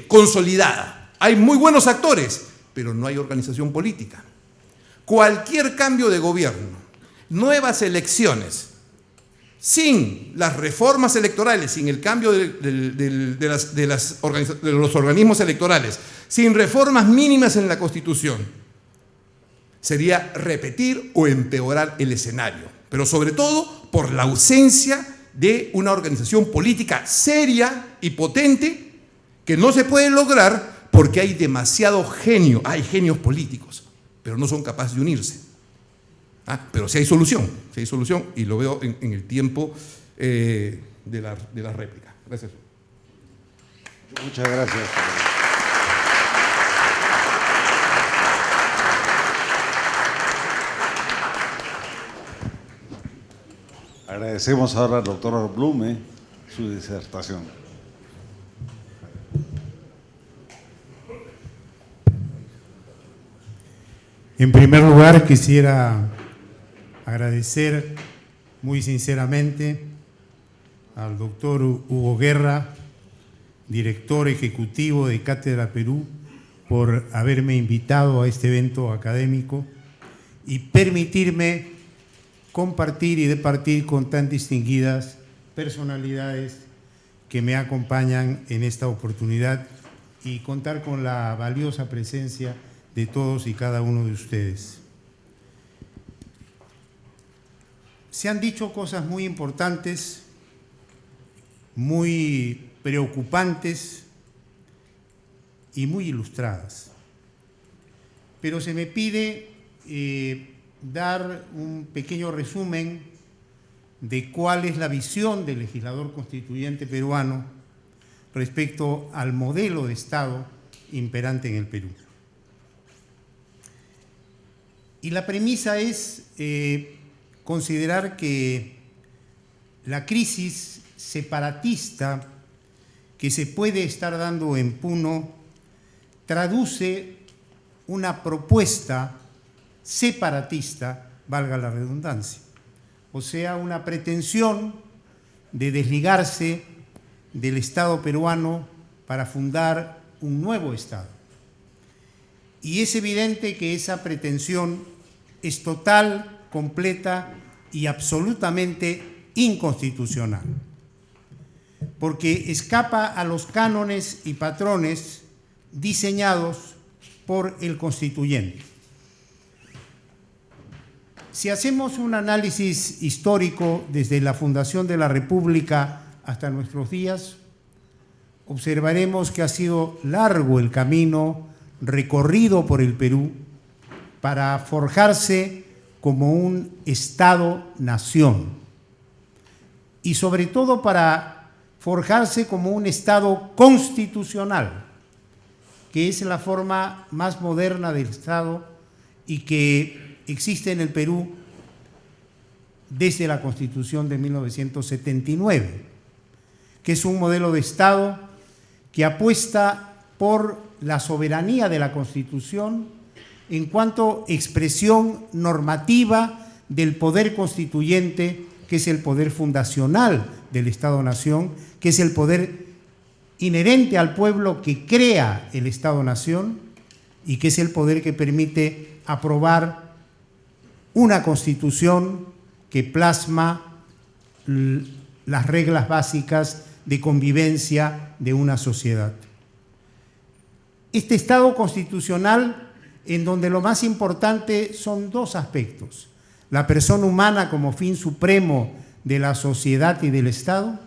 Speaker 5: consolidada. Hay muy buenos actores, pero no hay organización política. Cualquier cambio de gobierno, nuevas elecciones, sin las reformas electorales, sin el cambio de los organismos electorales, sin reformas mínimas en la Constitución, sería repetir o empeorar el escenario, pero sobre todo por la ausencia de una organización política seria y potente que no se puede lograr porque hay demasiado genio, hay genios políticos, pero no son capaces de unirse. Pero sí hay solución y lo veo en el tiempo de la réplica. Gracias.
Speaker 1: Muchas gracias. Agradecemos ahora al doctor Blume su disertación.
Speaker 6: En primer lugar, quisiera agradecer muy sinceramente al doctor Hugo Guerra, director ejecutivo de Cátedra Perú, por haberme invitado a este evento académico y permitirme compartir y departir con tan distinguidas personalidades que me acompañan en esta oportunidad y contar con la valiosa presencia de todos y cada uno de ustedes. Se han dicho cosas muy importantes, muy preocupantes y muy ilustradas. Pero se me pide dar un pequeño resumen de cuál es la visión del legislador constituyente peruano respecto al modelo de Estado imperante en el Perú. Y la premisa es considerar que la crisis separatista que se puede estar dando en Puno traduce una propuesta separatista, valga la redundancia, o sea, una pretensión de desligarse del Estado peruano para fundar un nuevo Estado. Y es evidente que esa pretensión es total, completa y absolutamente inconstitucional, porque escapa a los cánones y patrones diseñados por el constituyente. Si hacemos un análisis histórico desde la fundación de la República hasta nuestros días, observaremos que ha sido largo el camino recorrido por el Perú para forjarse como un Estado-nación y sobre todo para forjarse como un Estado constitucional, que es la forma más moderna del Estado y que existe en el Perú desde la Constitución de 1979, que es un modelo de Estado que apuesta por la soberanía de la Constitución en cuanto a expresión normativa del poder constituyente, que es el poder fundacional del Estado-Nación, que es el poder inherente al pueblo que crea el Estado-Nación y que es el poder que permite aprobar una Constitución que plasma las reglas básicas de convivencia de una sociedad. Este Estado constitucional, en donde lo más importante son dos aspectos: la persona humana como fin supremo de la sociedad y del Estado,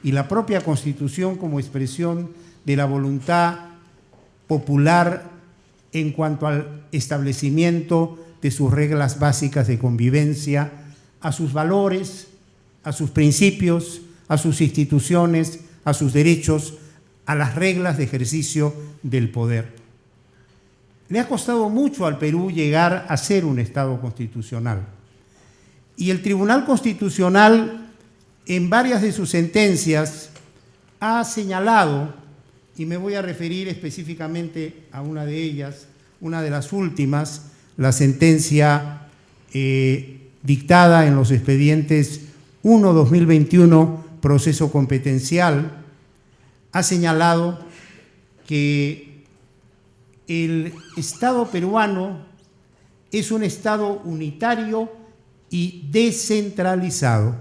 Speaker 6: y la propia Constitución como expresión de la voluntad popular en cuanto al establecimiento de sus reglas básicas de convivencia, a sus valores, a sus principios, a sus instituciones, a sus derechos, a las reglas de ejercicio del poder. Le ha costado mucho al Perú llegar a ser un Estado constitucional. Y el Tribunal Constitucional, en varias de sus sentencias, ha señalado, y me voy a referir específicamente a una de ellas, una de las últimas, la sentencia dictada en los expedientes 1/2021, proceso competencial, ha señalado que el Estado peruano es un Estado unitario y descentralizado.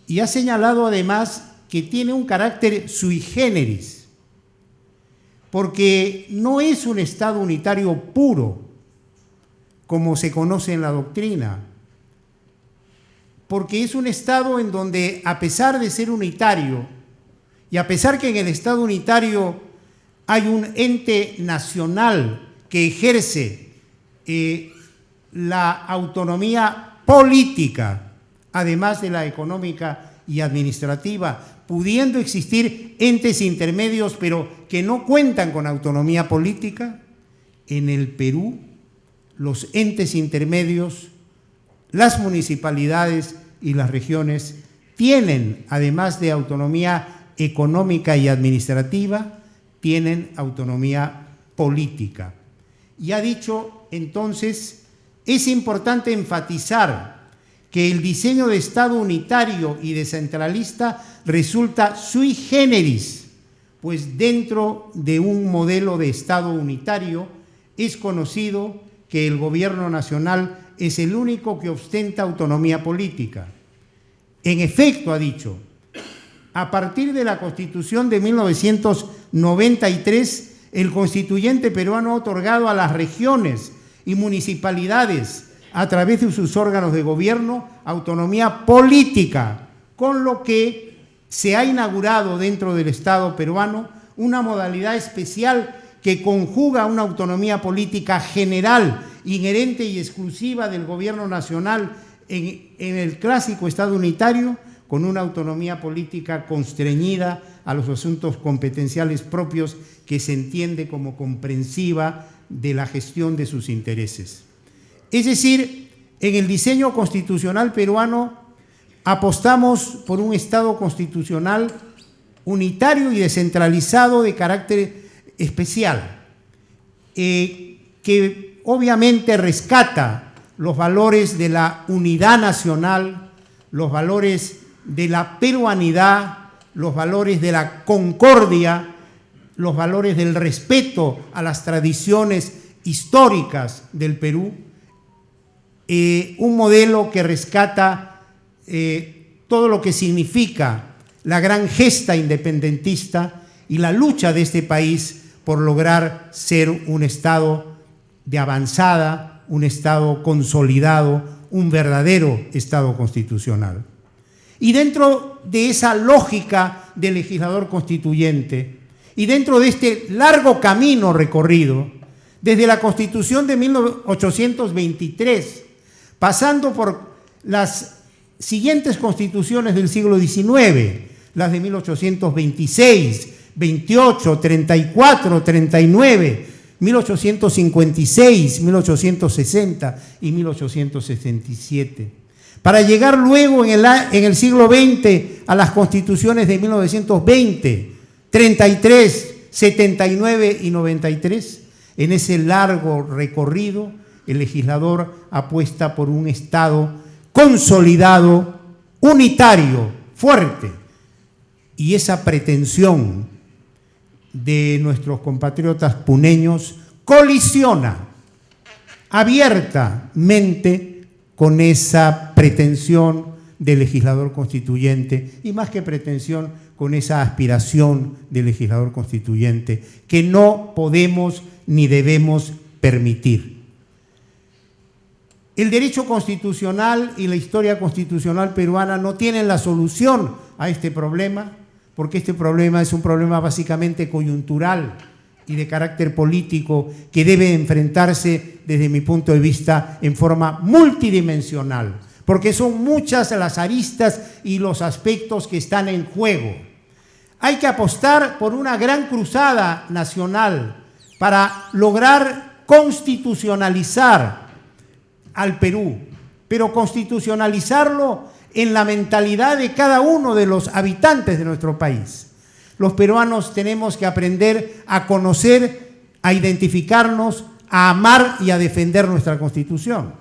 Speaker 6: Y ha señalado además que tiene un carácter sui generis, porque no es un Estado unitario puro, como se conoce en la doctrina, porque es un Estado en donde, a pesar de ser unitario, y a pesar que en el Estado unitario hay un ente nacional que ejerce la autonomía política, además de la económica y administrativa, pudiendo existir entes intermedios, pero que no cuentan con autonomía política, en el Perú los entes intermedios, las municipalidades y las regiones tienen, además de autonomía económica y administrativa, tienen autonomía política. Y ha dicho entonces, es importante enfatizar que el diseño de Estado unitario y descentralista resulta sui generis, pues dentro de un modelo de Estado unitario es conocido que el gobierno nacional es el único que ostenta autonomía política. En efecto, ha dicho, a partir de la Constitución de 1993, el constituyente peruano ha otorgado a las regiones y municipalidades, a través de sus órganos de gobierno, autonomía política, con lo que se ha inaugurado dentro del Estado peruano una modalidad especial que conjuga una autonomía política general, inherente y exclusiva del gobierno nacional en el clásico Estado unitario, con una autonomía política constreñida a los asuntos competenciales propios que se entiende como comprensiva de la gestión de sus intereses. Es decir, en el diseño constitucional peruano apostamos por un Estado constitucional unitario y descentralizado de carácter especial, que obviamente rescata los valores de la unidad nacional, los valores de la peruanidad, los valores de la concordia, los valores del respeto a las tradiciones históricas del Perú, un modelo que rescata todo lo que significa la gran gesta independentista y la lucha de este país por lograr ser un Estado de avanzada, un Estado consolidado, un verdadero Estado constitucional. Y dentro de esa lógica del legislador constituyente y dentro de este largo camino recorrido, desde la Constitución de 1823, pasando por las siguientes constituciones del siglo XIX, las de 1826, 28, 34, 39, 1856, 1860 y 1867. Para llegar luego en el siglo XX a las constituciones de 1920, 33, 79 y 93. En ese largo recorrido, el legislador apuesta por un Estado consolidado, unitario, fuerte. Y esa pretensión de nuestros compatriotas puneños colisiona abiertamente con esa pretensión del legislador constituyente, y más que pretensión, con esa aspiración del legislador constituyente que no podemos ni debemos permitir. El derecho constitucional y la historia constitucional peruana no tienen la solución a este problema, porque este problema es un problema básicamente coyuntural y de carácter político que debe enfrentarse, desde mi punto de vista, en forma multidimensional, porque son muchas las aristas y los aspectos que están en juego. Hay que apostar por una gran cruzada nacional para lograr constitucionalizar al Perú, pero constitucionalizarlo en la mentalidad de cada uno de los habitantes de nuestro país. Los peruanos tenemos que aprender a conocer, a identificarnos, a amar y a defender nuestra Constitución.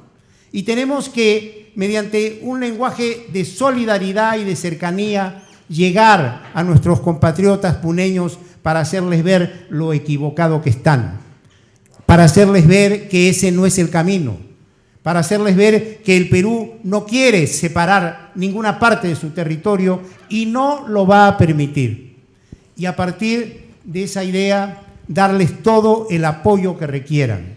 Speaker 6: Y tenemos que, mediante un lenguaje de solidaridad y de cercanía, llegar a nuestros compatriotas puneños para hacerles ver lo equivocado que están, para hacerles ver que ese no es el camino, para hacerles ver que el Perú no quiere separar ninguna parte de su territorio y no lo va a permitir. Y a partir de esa idea, darles todo el apoyo que requieran.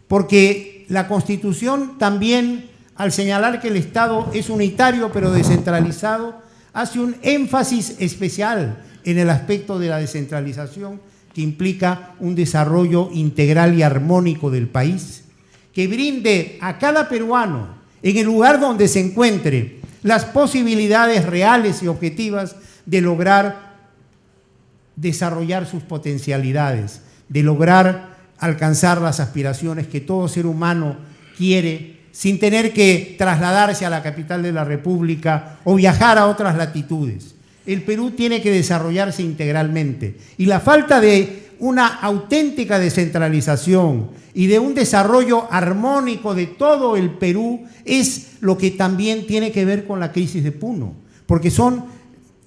Speaker 6: Porque la Constitución también, al señalar que el Estado es unitario pero descentralizado, hace un énfasis especial en el aspecto de la descentralización, que implica un desarrollo integral y armónico del país, que brinde a cada peruano, en el lugar donde se encuentre, las posibilidades reales y objetivas de lograr desarrollar sus potencialidades, de lograr alcanzar las aspiraciones que todo ser humano quiere, sin tener que trasladarse a la capital de la República o viajar a otras latitudes. El Perú tiene que desarrollarse integralmente, y la falta de una auténtica descentralización y de un desarrollo armónico de todo el Perú es lo que también tiene que ver con la crisis de Puno, porque son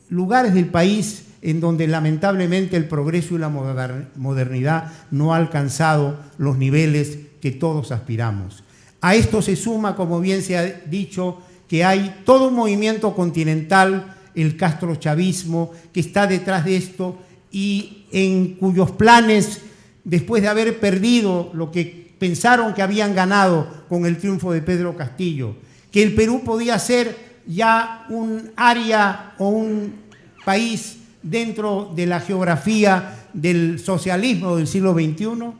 Speaker 6: lugares del país en donde lamentablemente el progreso y la modernidad no ha alcanzado los niveles que todos aspiramos. A esto se suma, como bien se ha dicho, que hay todo un movimiento continental, el castrochavismo, que está detrás de esto y en cuyos planes, después de haber perdido lo que pensaron que habían ganado con el triunfo de Pedro Castillo, que el Perú podía ser ya un área o un país dentro de la geografía del socialismo del siglo XXI,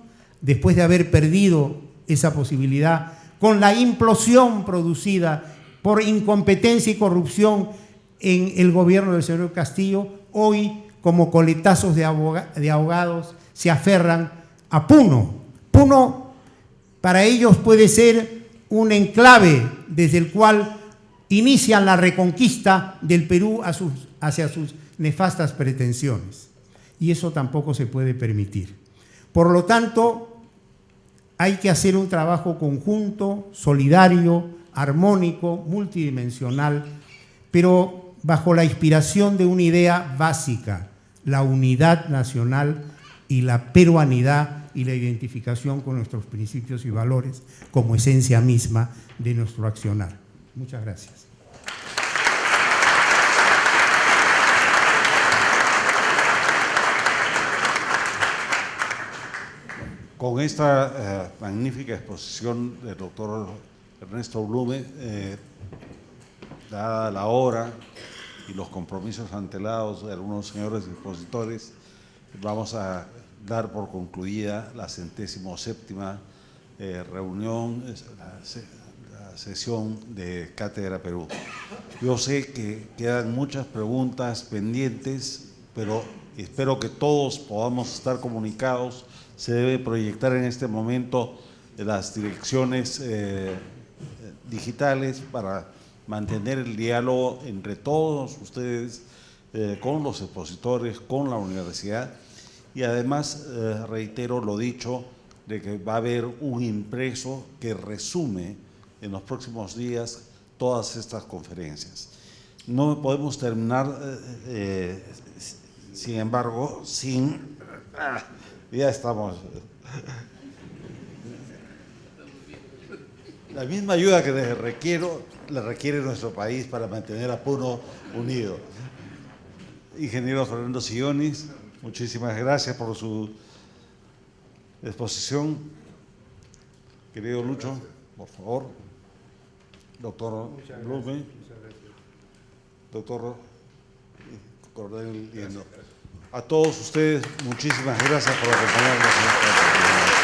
Speaker 6: después de haber perdido esa posibilidad, con la implosión producida por incompetencia y corrupción en el gobierno del señor Castillo, hoy, como coletazos de ahogados, se aferran a Puno. Puno para ellos puede ser un enclave desde el cual inician la reconquista del Perú hacia sus nefastas pretensiones. Y eso tampoco se puede permitir. Por lo tanto, hay que hacer un trabajo conjunto, solidario, armónico, multidimensional, pero bajo la inspiración de una idea básica: la unidad nacional y la peruanidad y la identificación con nuestros principios y valores como esencia misma de nuestro accionar. Muchas gracias.
Speaker 1: Con esta magnífica exposición del doctor Ernesto Blume, dada la hora y los compromisos antelados de algunos señores expositores, vamos a dar por concluida la 107ª reunión, la sesión de Cátedra Perú. Yo sé que quedan muchas preguntas pendientes, pero espero que todos podamos estar comunicados. Se debe proyectar en este momento las direcciones digitales para mantener el diálogo entre todos ustedes, con los expositores, con la universidad. Y además, reitero lo dicho, de que va a haber un impreso que resume en los próximos días todas estas conferencias. No podemos terminar, sin embargo, sin... ya estamos... La misma ayuda que le requiere nuestro país para mantener a Puno unido. Ingeniero Fernando Sillonis, muchísimas gracias por su exposición. Querido Lucho, por favor. Doctor Blume. Doctor Coronel Liendo. A todos ustedes, muchísimas gracias por acompañarnos en esta oportunidad.